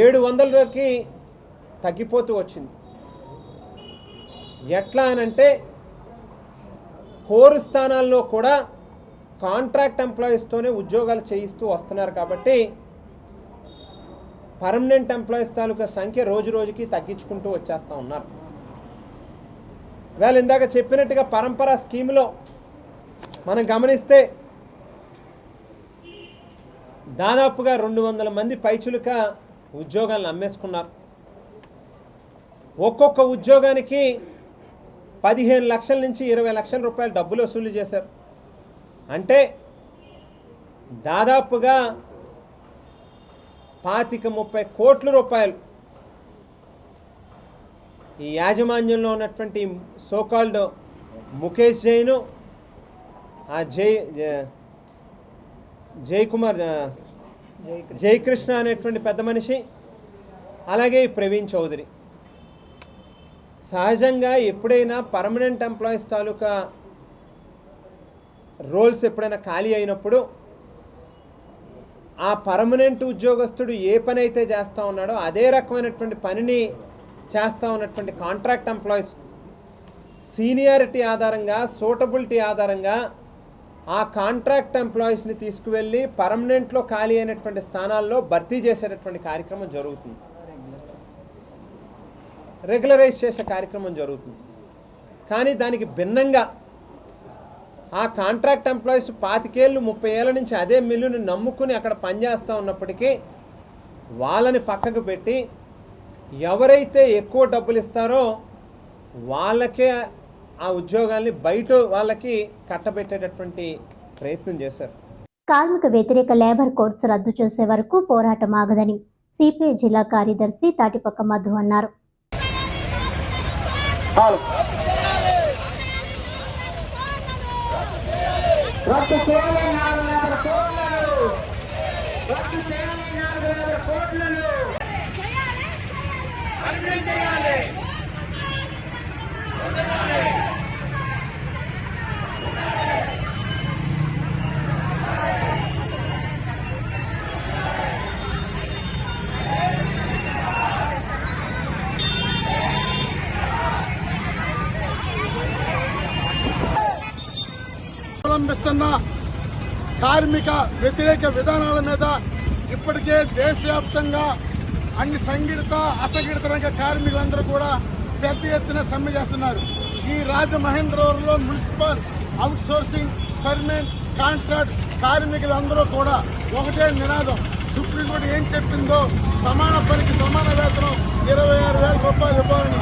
700కి తగ్గిపోతూ వచ్చింది. ఎట్లా అనంటే కోరు స్థానాల్లో కూడా కాంట్రాక్ట్ ఎంప్లాయీస్తోనే ఉద్యోగాలు చేయిస్తూ వస్తున్నారు. కాబట్టి పర్మనెంట్ ఎంప్లాయీస్ తాలూకా సంఖ్య రోజు రోజుకి తగ్గించుకుంటూ వచ్చేస్తూ ఉన్నారు. వేళ ఇందాక చెప్పినట్టుగా పరంపర స్కీమ్లో మనం గమనిస్తే దాదాపుగా 200 మంది పైచులుక ఉద్యోగాలను అమ్మేసుకున్నారు. ఒక్కొక్క ఉద్యోగానికి 15 లక్షల నుంచి 20 లక్షల రూపాయలు డబ్బులు వసూలు చేశారు. అంటే దాదాపుగా 25-30 కోట్ల రూపాయలు ఈ యాజమాన్యంలో ఉన్నటువంటి సోకాల్డ్ ముఖేష్ జైను, ఆ జయకృష్ణ అనేటువంటి పెద్ద మనిషి, అలాగే ఈ ప్రవీణ్ చౌదరి. సహజంగా ఎప్పుడైనా పర్మనెంట్ ఎంప్లాయీస్ తాలూకా రోల్స్ ఎప్పుడైనా ఖాళీ అయినప్పుడు ఆ పర్మనెంట్ ఉద్యోగస్తుడు ఏ పని అయితే చేస్తూ ఉన్నాడో అదే రకమైనటువంటి పనిని చేస్తూ ఉన్నటువంటి కాంట్రాక్ట్ ఎంప్లాయీస్ సీనియారిటీ ఆధారంగా, సూటబిలిటీ ఆధారంగా ఆ కాంట్రాక్ట్ ఎంప్లాయీస్ని తీసుకువెళ్ళి పర్మనెంట్లో ఖాళీ అయినటువంటి స్థానాల్లో భర్తీ చేసేటటువంటి కార్యక్రమం జరుగుతుంది. రెగ్యులరైజ్ చేసే కార్యక్రమం జరుగుతుంది. కానీ దానికి భిన్నంగా ఆ కాంట్రాక్ట్ ఎంప్లాయీస్ 25 ఏళ్ళు 30 ఏళ్ళ నుంచి అదే మిల్లుని నమ్ముకుని అక్కడ పనిచేస్తూ ఉన్నప్పటికీ వాళ్ళని పక్కకు పెట్టి ఎవరైతే ఎక్కువ డబ్బులు ఇస్తారో వాళ్ళకే ఆ ఉద్యోగాల్ని బయట వాళ్ళకి కట్టబెట్టేటటువంటి ప్రయత్నం చేశారు.
కార్మిక వ్యతిరేక లేబర్ కోడ్స్ రద్దు చేసే వరకు పోరాటం ఆగదని సిపిఐ జిల్లా కార్యదర్శి తాటిపక్క మధు అన్నారు.
అవలంబిస్తున్న కార్మిక వ్యతిరేక విధానాల మీద ఇప్పటికే దేశవ్యాప్తంగా అన్ని సంఘటిత అసంఘటిత రంగ కార్మికులందరూ కూడా పెద్ద ఎత్తున సమ్మె చేస్తున్నారు. ఈ రాజమహేంద్రవరంలో municipal out sourcing permanent contract కార్మికులందరూ కూడా ఒకటే నినాదం, సుప్రీంకోర్టు ఏం చెప్పిందో సమాన పనికి సమాన వేతనం 26,000 రూపాయలు ఇవ్వాలని,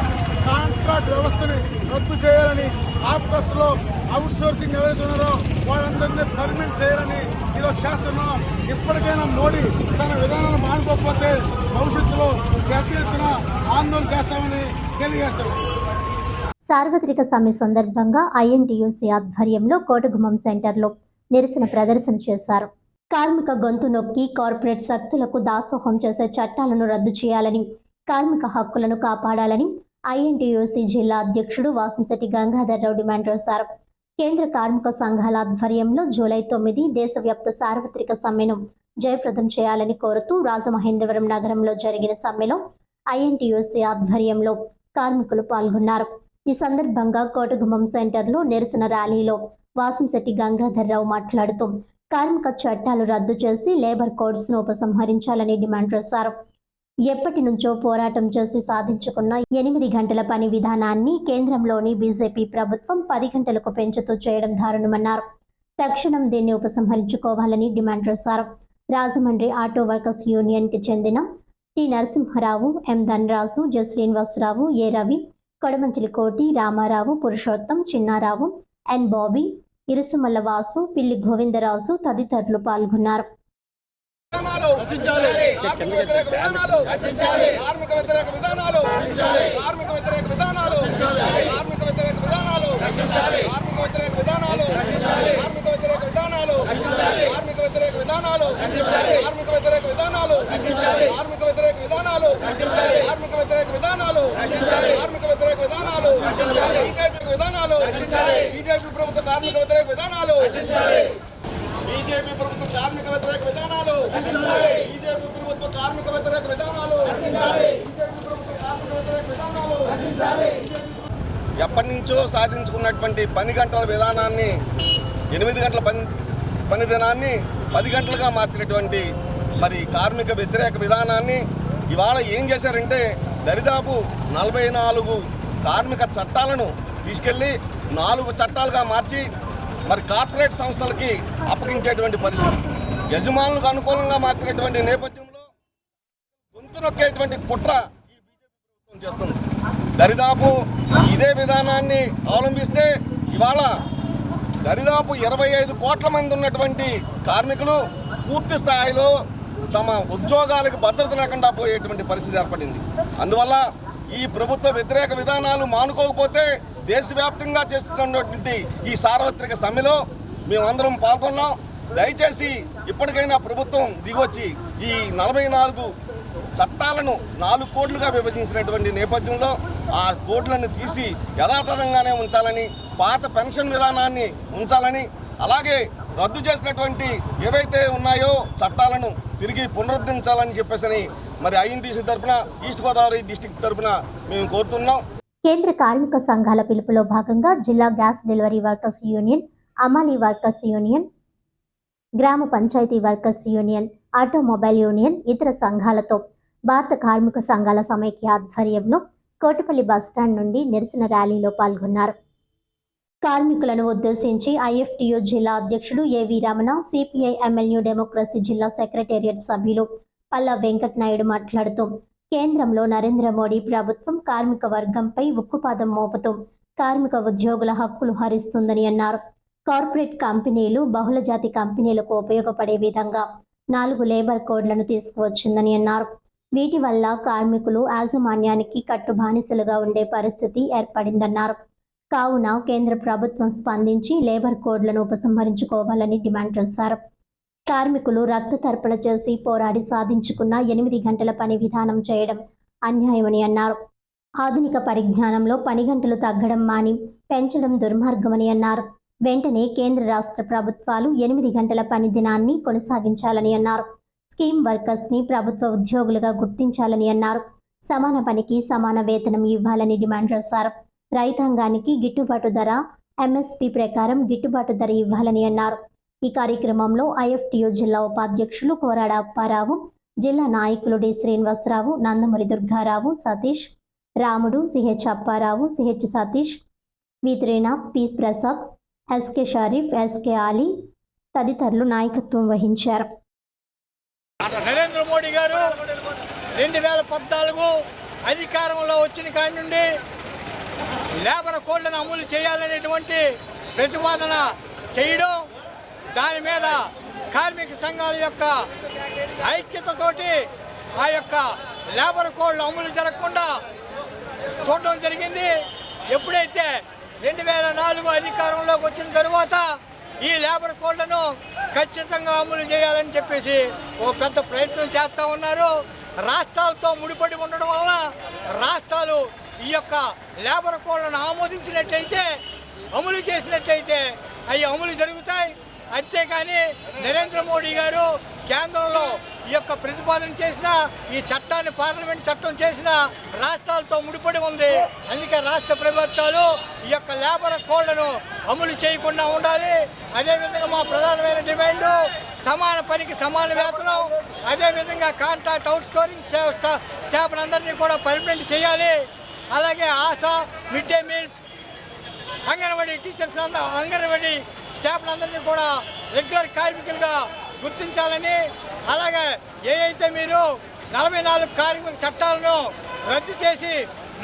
కాంట్రాక్ట్ వ్యవస్థని రద్దు చేయాలని, ఆప్కస్ లో అవుట్ సోర్సింగ్ ఎవరైతే ఉన్నారో వాళ్ళందరినీ పర్మనెంట్ చేయాలని ఈరోజు చేస్తున్నాం. ఇప్పటికైనా మోడీ తన విధానాన్ని మానుకోకపోతే భవిష్యత్తులో పెద్ద ఎత్తున ఆందోళన చేస్తామని తెలియజేస్తాం.
సార్వత్రిక సమ్మె సందర్భంగా ఐఎన్టీయూసీ ఆధ్వర్యంలో కోటగుమ్మం సెంటర్లో నిరసన ప్రదర్శన చేశారు. కార్మిక గొంతు నొక్కి కార్పొరేట్ శక్తులకు దాసోహం చేసే చట్టాలను రద్దు చేయాలని, కార్మిక హక్కులను కాపాడాలని ఐఎన్టీయూసీ జిల్లా అధ్యక్షుడు వాసంశెట్టి గంగాధర్రావు డిమాండ్ చేశారు. కేంద్ర కార్మిక సంఘాల ఆధ్వర్యంలో జూలై 9 దేశవ్యాప్త సార్వత్రిక సమ్మెను జయప్రదం చేయాలని కోరుతూ రాజమహేంద్రవరం నగరంలో జరిగిన సమ్మెలో ఐఎన్టీయూసీ ఆధ్వర్యంలో కార్మికులు పాల్గొన్నారు. ఈ సందర్భంగా కోటగుమ్మం సెంటర్లో నిరసన ర్యాలీలో వాసంశెట్టి గంగాధర్రావు మాట్లాడుతూ కార్మిక చట్టాలు రద్దు చేసి లేబర్ కోడ్స్ను ఉపసంహరించాలని డిమాండ్ చేశారు. ఎప్పటి నుంచో పోరాటం చేసి సాధించుకున్న 8 గంటల పని విధానాన్ని కేంద్రంలోని బీజేపీ ప్రభుత్వం 10 గంటలకు పెంచుతూ చేయడం దారుణమన్నారు. తక్షణం దీన్ని ఉపసంహరించుకోవాలని డిమాండ్ చేశారు. రాజమండ్రి ఆటో వర్కర్స్ యూనియన్కి చెందిన టి నరసింహారావు, ఎం ధనరాజు, జె శ్రీనివాసరావు, ఏ రవి, కొడమంచిలి కోటి, రామారావు, పురుషోత్తం, చిన్నారావు, ఎన్ బాబీ, ఇరుసుమల్ల వాసు, పిల్లి గోవిందరాజు తదితరులు పాల్గొన్నారు.
బీజేపీ ప్రభుత్వ కార్మిక వ్యతిరేక విధానాలు, బీజేపీ ప్రభుత్వ కార్మిక వ్యతిరేక విధానాలు, బీజేపీ ప్రభుత్వ కార్మిక వ్యతిరేక విధానాలు, ఎప్పటి నుంచో సాధించుకున్నటువంటి 10 గంటల విధానాన్ని 8 గంటల పని దినాన్ని 10 గంటలుగా మార్చినటువంటి మరి కార్మిక వ్యతిరేక విధానాన్ని ఇవాళ ఏం చేశారంటే దరిదాపు 44 కార్మిక చట్టాలను తీసుకెళ్ళి 4 చట్టాలుగా మార్చి మరి కార్పొరేట్ సంస్థలకి అప్పగించేటువంటి పరిస్థితి, యజమానులకు అనుకూలంగా మార్చినటువంటి నేపథ్యంలో గొంతు నొక్కేటువంటి కుట్ర ఈ బీజేపీ ప్రభుత్వం చేస్తుంది. దరిదాపు ఇదే విధానాన్ని అవలంబిస్తే ఇవాళ దరిదాపు 25 కోట్ల మంది ఉన్నటువంటి కార్మికులు పూర్తి స్థాయిలో తమ ఉద్యోగాలకు భద్రత లేకుండా పోయేటువంటి పరిస్థితి ఏర్పడింది. అందువల్ల ఈ ప్రభుత్వ వ్యతిరేక విధానాలు మానుకోకపోతే దేశవ్యాప్తంగా చేస్తున్నటువంటి ఈ సార్వత్రిక సమ్మెలో మేమందరం పాల్గొన్నాం. దయచేసి ఇప్పటికైనా ప్రభుత్వం దిగొచ్చి ఈ 44 చట్టాలను 4 కోడ్లుగా విభజించినటువంటి నేపథ్యంలో ఆ కోడ్లను తీసి యథాతథంగానే ఉంచాలని, పాత పెన్షన్ విధానాన్ని ఉంచాలని, అలాగే రద్దు చేసినటువంటి ఏవైతే ఉన్నాయో చట్టాలను తిరిగి పునరుద్ధరించాలని చెప్పేసి మరి ఐఎన్టీసీ తరఫున, ఈస్ట్ గోదావరి డిస్టిక్ తరఫున మేము కోరుతున్నాం.
కేంద్ర కార్మిక సంఘాల పిలుపులో భాగంగా జిల్లా గ్యాస్ డెలివరీ వర్కర్స్ యూనియన్, అమాలీ వర్కర్స్ యూనియన్, గ్రామ panchayat workers union, automobile union, ఇతర సంఘాలతో భారత కార్మిక సంఘాల సమైక్య ఆధ్వర్యంలో కోటపల్లి బస్టాండ్ నుండి నిరసన ర్యాలీలో పాల్గొన్నారు. కార్మికులను ఉద్దేశించి ఐఎఫ్టియు జిల్లా అధ్యక్షుడు ఏవి రమణ, సిపిఐ ఎంఎల్యూ డెమోక్రసీ జిల్లా సెక్రటేరియట్ సభ్యులు పల్లా వెంకట్ నాయుడు మాట్లాడుతూ కేంద్రంలో నరేంద్ర మోడీ ప్రభుత్వం కార్మిక వర్గంపై ఉక్కుపాదం మోపుతూ కార్మిక ఉద్యోగుల హక్కులు హరిస్తుందని అన్నారు. కార్పొరేట్ కంపెనీలు బహుళజాతి కంపెనీలకు ఉపయోగపడే విధంగా 4 లేబర్ కోడ్లను తీసుకువచ్చిందని అన్నారు. వీటి వల్ల కార్మికులు యాజమాన్యానికి కట్టుబానిసలుగా ఉండే పరిస్థితి ఏర్పడిందన్నారు. కావున కేంద్ర ప్రభుత్వం స్పందించి లేబర్ కోడ్లను ఉపసంహరించుకోవాలని డిమాండ్ చేశారు. కార్మికులు రక్త తర్పణ చేసి పోరాడి సాధించుకున్న 8 గంటల పని విధానం చేయడం అన్యాయమని అన్నారు. ఆధునిక పరిజ్ఞానంలో పని గంటలు తగ్గడం మాని పెంచడం దుర్మార్గమని అన్నారు. వెంటనే కేంద్ర రాష్ట్ర ప్రభుత్వాలు 8 గంటల పని దినాన్ని కొనసాగించాలని అన్నారు. స్కీమ్ వర్కర్స్ని ప్రభుత్వ ఉద్యోగులుగా గుర్తించాలని అన్నారు. సమాన పనికి సమాన వేతనం ఇవ్వాలని డిమాండ్ చేశారు. రైతాంగానికి గిట్టుబాటు ధర, ఎంఎస్పి ప్రకారం గిట్టుబాటు ధర ఇవ్వాలని అన్నారు. ఈ కార్యక్రమంలో ఐఎఫ్టియు జిల్లా ఉపాధ్యక్షులు కోరాడ అప్పారావు, జిల్లా నాయకులు D Srinivasarao, Nandamuri Durgarao, Satish, Ramudu, CH Apparao, CH Satish, V Trinath, P Prasad, SK Sharif, SK Ali తదితరులు నాయకత్వం వహించారు.
నరేంద్ర మోడీ గారు 2014 అధికారంలో వచ్చిన కాడి నుండి లేబర్ కోడ్లను అమలు చేయాలనేటువంటి ప్రతిపాదన చేయడం, దాని మీద కార్మిక సంఘాల యొక్క ఐక్యతతోటి ఆ యొక్క లేబర్ కోడ్లు అమలు జరగకుండా చూడడం జరిగింది. ఎప్పుడైతే 2004 అధికారంలోకి వచ్చిన తరువాత ఈ లేబర్ కోడ్లను ఖచ్చితంగా అమలు చేయాలని చెప్పేసి ఓ పెద్ద ప్రయత్నం చేస్తూ ఉన్నారు. రాష్ట్రాలతో ముడిపడి ఉండడం వలన రాష్ట్రాలు ఈ యొక్క లేబర్ కోడ్లను ఆమోదించినట్టయితే, అమలు చేసినట్టయితే అవి అమలు జరుగుతాయి. అంతేకాని నరేంద్ర మోడీ గారు కేంద్రంలో ఈ యొక్క ప్రతిపాదన చేసిన ఈ చట్టాన్ని పార్లమెంట్ చట్టం చేసిన రాష్ట్రాలతో ముడిపడి ఉంది. అందుకే రాష్ట్ర ప్రభుత్వాలు ఈ యొక్క లేబర్ కోడ్లను అమలు చేయకుండా ఉండాలి. అదేవిధంగా మా ప్రధానమైన డిమాండ్ సమాన పనికి సమాన వేతనం, అదేవిధంగా కాంట్రాక్ట్ అవుట్ సోర్సింగ్ స్టాఫ్ అందరినీ కూడా పర్మనెంట్ చేయాలి. అలాగే ASHA, mid day meals, anganwadi teachers, anganwadi staff అందరినీ కూడా రెగ్యులర్ కార్మికులుగా గుర్తించాలని, అలాగే ఏవైతే మీరు 44 కార్మిక చట్టాలను రద్దు చేసి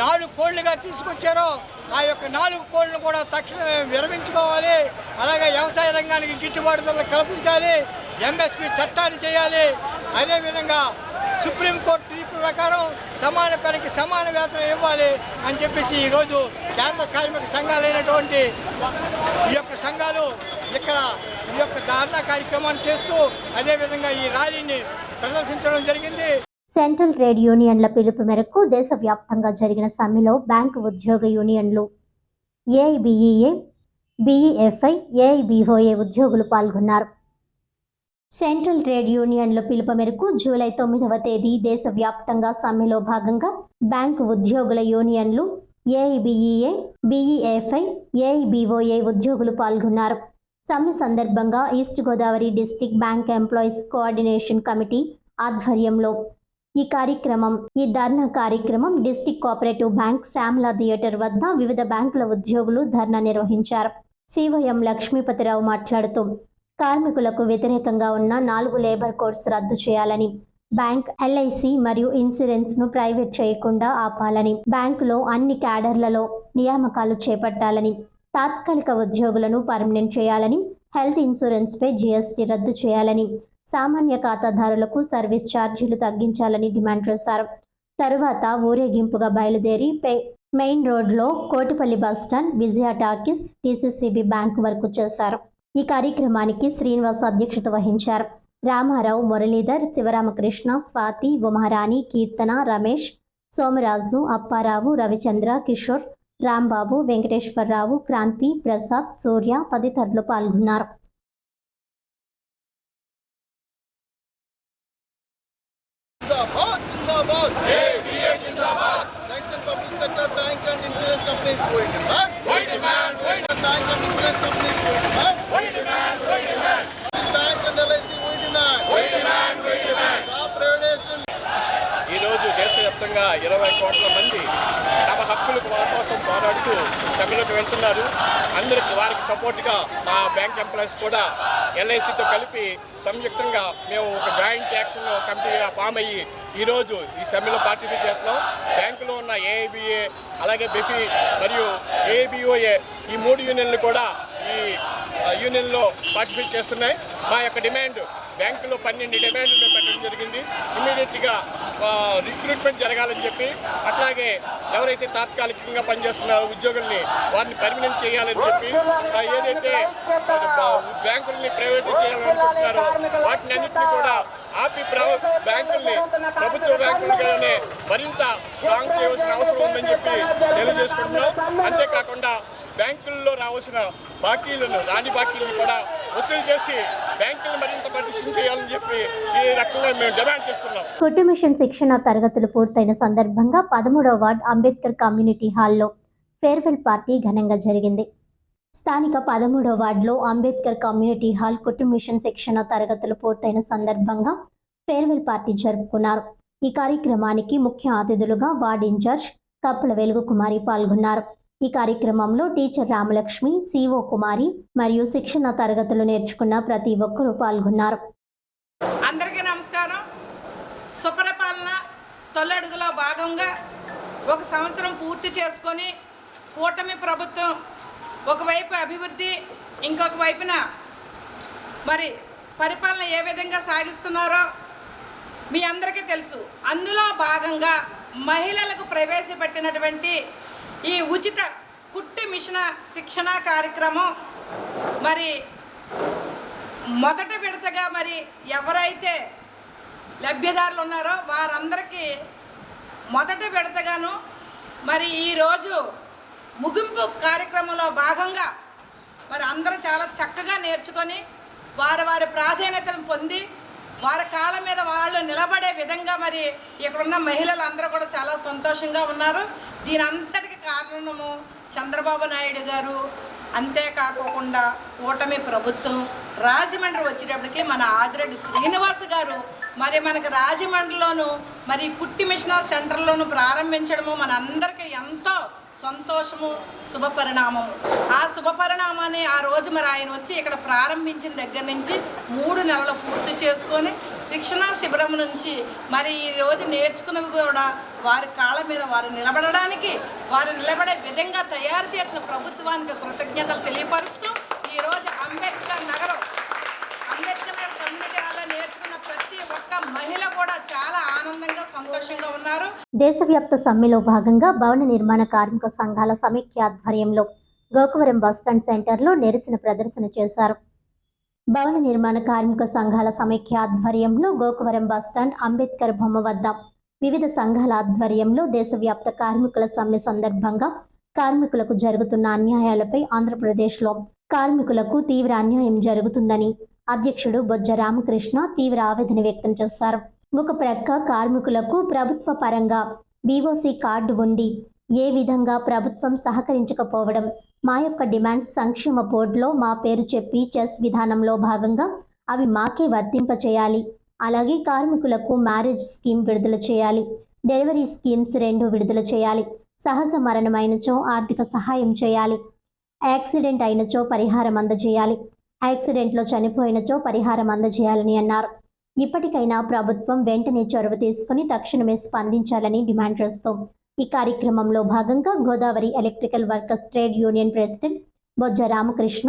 4 కోళ్లుగా తీసుకొచ్చారో ఆ యొక్క 4 కోళ్లను కూడా తక్షణమే విరమించుకోవాలి. అలాగే వ్యవసాయ రంగానికి గిట్టుబాటు ధరలు కల్పించాలి, ఎంఎస్పీ చట్టాన్ని చేయాలి. అదేవిధంగా సుప్రీంకోర్టు తీర్పు ప్రకారం సమాన పనికి సమాన వేతనం ఇవ్వాలి అని చెప్పేసి ఈరోజు కేంద్ర కార్మిక సంఘాలైనటువంటి ఈ యొక్క సంఘాలు ఇక్కడ ఈ యొక్క ధారణ కార్యక్రమాన్ని చేస్తూ అదేవిధంగా ఈ ర్యాలీని ప్రదర్శించడం జరిగింది.
సెంట్రల్ ట్రేడ్ యూనియన్ల పిలుపు మేరకు దేశవ్యాప్తంగా జరిగిన సమ్మెలో బ్యాంకు ఉద్యోగ యూనియన్లు ఏఐబిఈఏ, బిఈఎఫ్ఐ, ఏఐబిఓఏ ఉద్యోగులు పాల్గొన్నారు. సెంట్రల్ ట్రేడ్ యూనియన్ల పిలుపు మేరకు జూలై 9వ తేదీ దేశవ్యాప్తంగా సమ్మెలో భాగంగా బ్యాంకు ఉద్యోగుల యూనియన్లు ఏఐబిఈఏ, బిఈఎఫ్ఐ, ఏఐబిఓఏ ఉద్యోగులు పాల్గొన్నారు. సమ్మె సందర్భంగా east Godavari district bank employees coordination committee ఆధ్వర్యంలో ఈ ధర్నా కార్యక్రమం district cooperative bank Shyamala theatre వద్ద వివిధ బ్యాంకుల ఉద్యోగులు ధర్నా నిర్వహించారు. సివైఎం లక్ష్మీపతిరావు మాట్లాడుతూ కార్మికులకు వ్యతిరేకంగా ఉన్న 4 లేబర్ కోడ్స్ రద్దు చేయాలని, బ్యాంక్, ఎల్ఐసి మరియు ఇన్సూరెన్స్ను ప్రైవేట్ చేయకుండా ఆపాలని, బ్యాంకులో అన్ని క్యాడర్లలో నియామకాలు చేపట్టాలని, తాత్కాలిక ఉద్యోగులను పర్మనెంట్ చేయాలని, హెల్త్ ఇన్సూరెన్స్పై జీఎస్టీ రద్దు చేయాలని, సామాన్య ఖాతాదారులకు సర్వీస్ ఛార్జీలు తగ్గించాలని డిమాండ్ చేశారు. తరువాత ఊరేగింపుగా బయలుదేరి మెయిన్ రోడ్లో కోటిపల్లి బస్టాండ్, విజయ టాకీస్, టీసీసీబీ బ్యాంకు వరకు చేశారు. ఈ కార్యక్రమానికి శ్రీనివాస్ అధ్యక్షత వహించారు. రామారావు, మురళీధర్, శివరామకృష్ణ, స్వాతి, ఉమారాణి, కీర్తన, రమేష్, సోమరాజు, అప్పారావు, రవిచంద్ర, కిషోర్, రాంబాబు, వెంకటేశ్వరరావు, క్రాంతి, ప్రసాద్, సూర్య తదితరులు పాల్గొన్నారు.
ఈరోజు దేశవ్యాప్తంగా 20 కోట్ల మంది తమ హక్కుల కోసం పోరాడుతూ సమ్మెలోకి వెళ్తున్నారు. అందరికి వారికి సపోర్ట్గా మా బ్యాంక్ ఎంప్లాయీస్ కూడా ఎల్ఐసితో కలిపి సంయుక్తంగా మేము ఒక జాయింట్ యాక్షన్ కమిటీగా ఫామ్ అయ్యి ఈరోజు ఈ సమ్మెలో పార్టిసిపేట్ చేస్తున్నాం. బ్యాంకులో ఉన్న ఏఐబిఏ, అలాగే బెఫీ మరియు ఏఐబిఓఏ ఈ 3 యూనియన్లు కూడా ఈ యూనియన్లో పార్టిసిపేట్ చేస్తున్నాయి. మా యొక్క డిమాండ్, బ్యాంకులో 12 డిమాండ్లు మేము పెట్టడం జరిగింది. ఇమీడియట్గా రిక్రూట్మెంట్ జరగాలని చెప్పి, అట్లాగే ఎవరైతే తాత్కాలికంగా పనిచేస్తున్నారో ఉద్యోగుల్ని వారిని పర్మనెంట్ చేయాలని చెప్పి, ఏదైతే బ్యాంకుల్ని ప్రైవేట్ చేయాలనుకుంటున్నారో వాటిని అన్నింటినీ కూడా ఆపి బ్యాంకుల్ని ప్రభుత్వ బ్యాంకులుగానే మరింత స్ట్రాంగ్ చేయవలసిన అవసరం ఉందని చెప్పి తెలియజేసుకుంటున్నాం. అంతేకాకుండా బ్యాంకుల్లో రావాల్సిన బాకీలను, రాని బాకీలను కూడా వసూలు చేసి బ్యాంకులు మరింత పటిష్టం చేయాలని చెప్పి ఈ రకంగా మేము డిమాండ్ చేస్తున్నాం.
కుటుంబిషన్ శిక్షణ తరగతులు పూర్తయిన సందర్భంగా 13వ వార్డ్ అంబేద్కర్ కమ్యూనిటీ హాల్లో ఫేర్వెల్ పార్టీ ఘనంగా జరిగింది. స్థానిక 13వ వార్డులో అంబేద్కర్ కమ్యూనిటీ హాల్ కుటుంబిషన్ శిక్షణ తరగతులు పూర్తయిన సందర్భంగా ఫేర్వెల్ పార్టీ జరుపుకున్నారు. ఈ కార్యక్రమానికి ముఖ్య అతిథులుగా వార్డ్ ఇన్ఛార్జ్ కప్పుల వెలుగు కుమారి పాల్గొన్నారు. ఈ కార్యక్రమంలో టీచర్ రామలక్ష్మి, సిఓ కుమారి మరియు శిక్షణ తరగతులు నేర్చుకున్న ప్రతి ఒక్కరూ పాల్గొన్నారు.
అందరికీ నమస్కారం. సుపరిపాలన తొలడుగులో భాగంగా 1 సంవత్సరం పూర్తి చేసుకొని కూటమి ప్రభుత్వం ఒకవైపు అభివృద్ధి, ఇంకొక వైపున మరి పరిపాలన ఏ విధంగా సాగిస్తున్నారో మీ అందరికీ తెలుసు. అందులో భాగంగా మహిళలకు ప్రవేశపెట్టినటువంటి ఈ ఉచిత కుట్టు మిషన్ శిక్షణ కార్యక్రమం మరి మొదటి విడతగా మరి ఎవరైతే లబ్ధిదారులు ఉన్నారో వారందరికీ మొదటి విడతగాను మరి ఈరోజు ముగింపు కార్యక్రమంలో భాగంగా మరి అందరూ చాలా చక్కగా నేర్చుకొని వారి ప్రాధాన్యతను పొంది వారి కాళ్ళ మీద వాళ్ళు నిలబడే విధంగా మరి ఇక్కడున్న మహిళలు అందరూ కూడా చాలా సంతోషంగా ఉన్నారు. దీని అంతటికి కారణము చంద్రబాబు నాయుడు గారు, అంతేకాకుండా కూటమి ప్రభుత్వం రాజమండ్రి వచ్చేటప్పటికి మన ఆదిరెడ్డి శ్రీనివాస్ గారు మరి మనకి రాజమండ్రిలోను మరి కుట్టి మిషన్ సెంటర్లోను ప్రారంభించడము మనందరికీ ఎంతో సంతోషము, శుభపరిణామము. ఆ శుభపరిణామాన్ని ఆ రోజు మరి ఆయన వచ్చి ఇక్కడ ప్రారంభించిన దగ్గర నుంచి 3 నెలలు పూర్తి చేసుకొని శిక్షణా శిబిరం నుంచి మరి ఈ రోజు నేర్చుకున్నవి కూడా వారి కాళ్ళ మీద వారు నిలబడడానికి, వారు నిలబడే విధంగా తయారు చేసిన ప్రభుత్వానికి కృతజ్ఞతలు తెలియపరుస్తూ ఈరోజు అంబేద్కర్ నగరం కమ్యూనిటీ హాల్లో నేర్చుకున్న ప్రతి ఒక్క మహిళ కూడా చాలా ఆనందంగా సంతోషంగా ఉన్నారు.
దేశవ్యాప్త సమ్మెలో భాగంగా భవన నిర్మాణ కార్మిక సంఘాల సమైక్య ఆధ్వర్యంలో గోకవరం బస్టాండ్ సెంటర్లో నిరసన ప్రదర్శన చేశారు. భవన నిర్మాణ కార్మిక సంఘాల సమైక్య ఆధ్వర్యంలో గోకవరం బస్టాండ్ అంబేద్కర్ బొమ్మ వద్ద వివిధ సంఘాల ఆధ్వర్యంలో దేశవ్యాప్త కార్మికుల సమ్మె సందర్భంగా కార్మికులకు జరుగుతున్న అన్యాయాలపై ఆంధ్రప్రదేశ్లో కార్మికులకు తీవ్ర అన్యాయం జరుగుతుందని అధ్యక్షుడు బొజ్జ రామకృష్ణ తీవ్ర ఆవేదన వ్యక్తం చేశారు. ఒక ప్రక్క కార్మికులకు ప్రభుత్వ పరంగా బీఓసీ కార్డు ఉండి ఏ విధంగా ప్రభుత్వం సహకరించకపోవడం, మా యొక్క డిమాండ్స్ సంక్షేమ బోర్డులో మా పేరు చెప్పి చెస్ విధానంలో భాగంగా అవి మాకే వర్తింపచేయాలి. అలాగే కార్మికులకు మ్యారేజ్ స్కీమ్ విడుదల చేయాలి, డెలివరీ స్కీమ్స్ 2 విడుదల చేయాలి, సహజ మరణమైనచో ఆర్థిక సహాయం చేయాలి, యాక్సిడెంట్ అయినచో పరిహారం అందజేయాలి, యాక్సిడెంట్లో చనిపోయినచో పరిహారం అందజేయాలని అన్నారు. ఇప్పటికైనా ప్రభుత్వం వెంటనే చొరవ తీసుకుని తక్షణమే స్పందించాలని డిమాండ్ చేస్తూ ఈ కార్యక్రమంలో భాగంగా Godavari electrical workers trade union president Bojja Ramakrishna,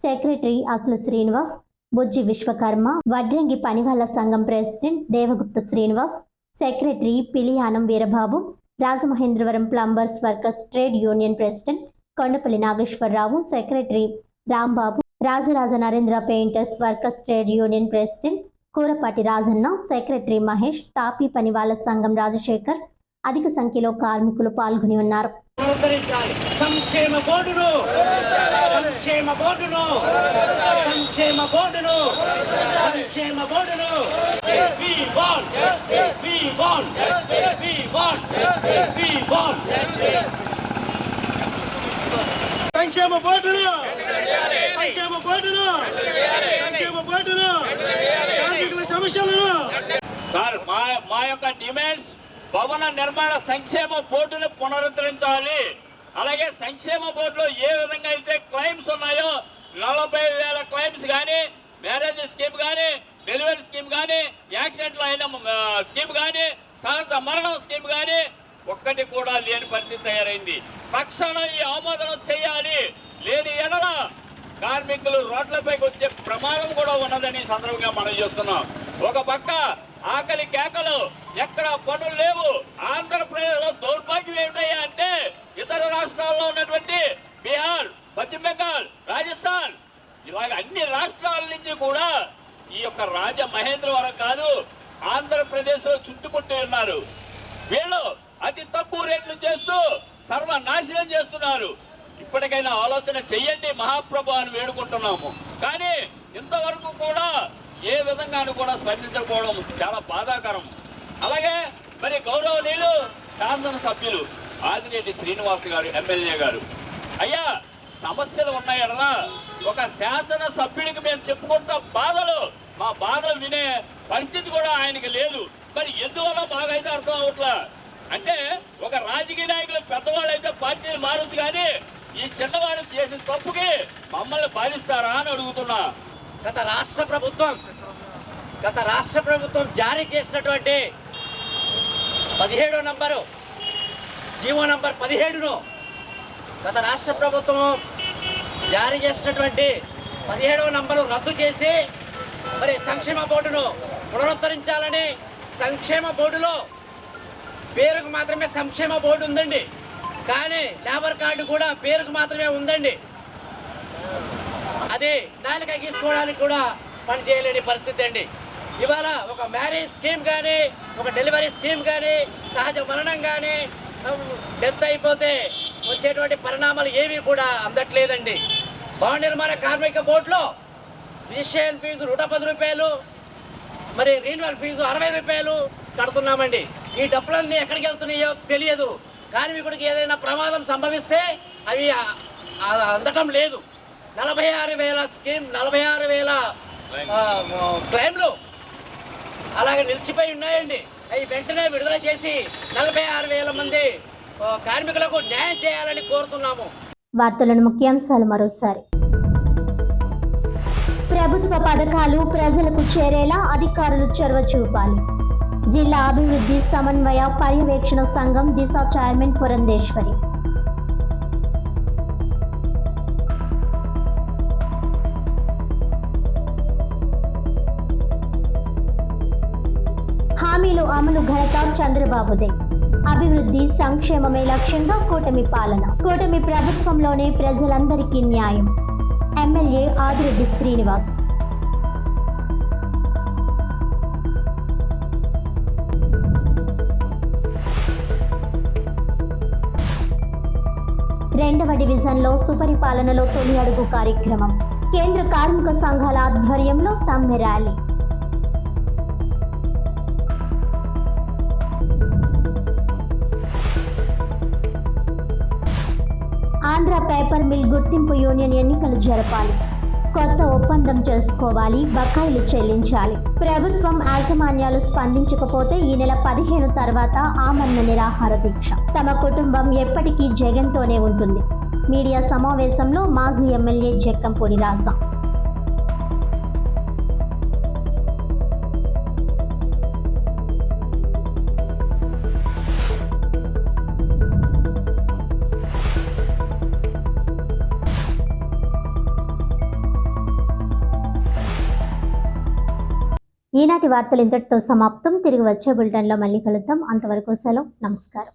secretary Asalu Srinivas, Bojji Vishwakarma, వడ్రంగి పనివాళ్ల సంఘం president Devagupta Srinivas, secretary Piliyanam Veerababu, Rajamahendravaram plumbers workers trade union president Kondapalli Nageswararao, secretary Rambabu, Rajaraja Narendra painters workers trade union president Kurapati Rajanna, secretary Mahesh, తాపీ పనివాళ్ల సంఘం రాజశేఖర్ అధిక సంఖ్యలో కార్మికులు పాల్గొని ఉన్నారు.
సంక్షేమ బోర్డును సంక్షేమ బోర్డును సంక్షేమ బోర్డును సంక్షేమ బోర్డును we want we want we want we want సంక్షేమ బోర్డును సంక్షేమ బోర్డును సంక్షేమ బోర్డును కార్మికుల సమస్యలను
సార్ మా యొక్క డిమాండ్స్ భవన నిర్మాణ సంక్షేమ బోర్డును పునరుద్ధరించాలి. అలాగే సంక్షేమ బోర్డులో ఏ విధంగా అయితే క్లైమ్స్ ఉన్నాయో 40,000 క్లైమ్స్ కానీ, మ్యారేజ్ స్కీమ్ కానీ, డెలివరీ స్కీమ్ కానీ, యాక్సిడెంట్లు అయిన స్కీమ్ కానీ, సహజ మరణం స్కీమ్ కానీ ఒక్కటి కూడా లేని పరిస్థితి తయారైంది. తక్షణం ఈ ఆమోదనం చేయాలి. లేని ఎడల కార్మికులు రోడ్లపైకి వచ్చే ప్రమాదం కూడా ఉన్నదని సందర్భంగా మనం చేస్తున్నాం. ఒక పక్క ఆకలి కేకలు, ఎక్కడ పనులు లేవు. ఆంధ్రప్రదేశ్లో దౌర్భాగ్యం ఏమిటయ్యా అంటే ఇతర రాష్ట్రాల్లో ఉన్నటువంటి బీహార్, పశ్చిమ బెంగాల్, రాజస్థాన్ ఇలాగ అన్ని రాష్ట్రాల నుంచి కూడా ఈ యొక్క రాజమహేంద్రవరం కాదు ఆంధ్రప్రదేశ్లో చుట్టుముట్టి ఉన్నారు. వీళ్ళు అతి తక్కువ రేట్లు చేస్తూ సర్వనాశనం చేస్తున్నారు. ఇప్పటికైనా ఆలోచన చెయ్యండి మహాప్రభు అని వేడుకుంటున్నాము. కానీ ఇంతవరకు కూడా ఏ విధంగానూ కూడా స్పందించకపోవడం చాలా బాధాకరం. అలాగే మరి గౌరవనీయులు శాసనసభ్యులు ఆదిరెడ్డి శ్రీనివాస్ గారు, ఎమ్మెల్యే గారు, అయ్యా సమస్యలు ఉన్నాయన్నా ఒక శాసనసభ్యుడికి మేము చెప్పుకుంటున్న బాధలు, మా బాధలు వినే పరిస్థితి కూడా ఆయనకి లేదు. మరి ఎందువల్ల బాగా అయితే అర్థం అవట్లా అంటే ఒక రాజకీయ నాయకులు పెద్దవాళ్ళు అయితే పార్టీలు మారచ్చు, కానీ ఈ చిన్నవాడు చేసిన తప్పుకి మమ్మల్ని బాధిస్తారా అని అడుగుతున్నా.
గత రాష్ట్ర ప్రభుత్వం జారీ చేసినటువంటి 17వ నంబరు జీవో నంబర్ 17ను గత రాష్ట్ర ప్రభుత్వం జారీ చేసినటువంటి 17వ నంబరు రద్దు చేసి మరి సంక్షేమ బోర్డును పునరుద్ధరించాలని, సంక్షేమ బోర్డులో పేరుకు మాత్రమే సంక్షేమ బోర్డు ఉందండి, కానీ లేబర్ కార్డు కూడా పేరుకు మాత్రమే ఉందండి. అది నాలుక గీసుకోవడానికి కూడా పని చేయలేని పరిస్థితి అండి. ఇవాళ ఒక మ్యారేజ్ స్కీమ్ కానీ, ఒక డెలివరీ స్కీమ్ కానీ, సహజ మరణం కానీ, డెత్ అయిపోతే వచ్చేటువంటి పరిణామాలు ఏవి కూడా అందట్లేదండి. భవన నిర్మాణ కార్మిక బోర్డులో రిజిస్ట్రేషన్ ఫీజు 110 రూపాయలు, మరి రీన్యువల్ ఫీజు 60 రూపాయలు కడుతున్నామండి. ఈ డబ్బులన్నీ ఎక్కడికి వెళ్తున్నాయో తెలియదు. కార్మికుడికి ఏదైనా ప్రమాదం సంభవిస్తే అవి అందటం లేదు. 46,000 స్కీమ్, 46,000 క్లెయిమ్లు అలాగే నిలిచిపోయి ఉన్నాయండి. అవి వెంటనే విడుదల చేసి 46,000 మంది కార్మికులకు న్యాయం చేయాలని కోరుతున్నాము.
వార్తలను ముఖ్యాంశాలు మరోసారి. ప్రభుత్వ పథకాలు ప్రజలకు చేరేలా అధికారులు చొరవ చూపాలి. జిల్లా అభివృద్ధి సమన్వయ పర్యవేక్షణ సంఘం దిశ చైర్మన్ పురంధేశ్వరి. హామీలు అమలు ఘనత చంద్రబాబుదే. అభివృద్ధి సంక్షేమమే లక్ష్యంగా కూటమి పాలన. కూటమి ప్రభుత్వంలోనే ప్రజలందరికీ న్యాయం. ఎమ్మెల్యే ఆదిరెడ్డి శ్రీనివాస్. రెండవ డివిజన్లో సుపరిపాలనలో తొలి అడుగు కార్యక్రమం. కేంద్ర కార్మిక సంఘాల ఆధ్వర్యంలో సమ్మె ర్యాలీ. ఆంధ్ర పేపర్ మిల్ గుర్తింపు యూనియన్ ఎన్నికలు జరపాలి. కొత్త ఒప్పందం చేసుకోవాలి. బకాయిలు చెల్లించాలి. ప్రభుత్వం యాజమాన్యాలు స్పందించకపోతే ఈ నెల 15 తర్వాత ఆమరణ నిరాహార దీక్ష. తమ కుటుంబం ఎప్పటికీ జగన్తోనే ఉంటుంది. మీడియా సమావేశంలో మాజీ ఎమ్మెల్యే జక్కంపూడి రాసా. ఈనాటి వార్తలు ఇంతటితో సమాప్తం. తిరిగి వచ్చే బులెటిన్లో మళ్ళీ కలుద్దాం. అంతవరకు సెలవు. నమస్కారం.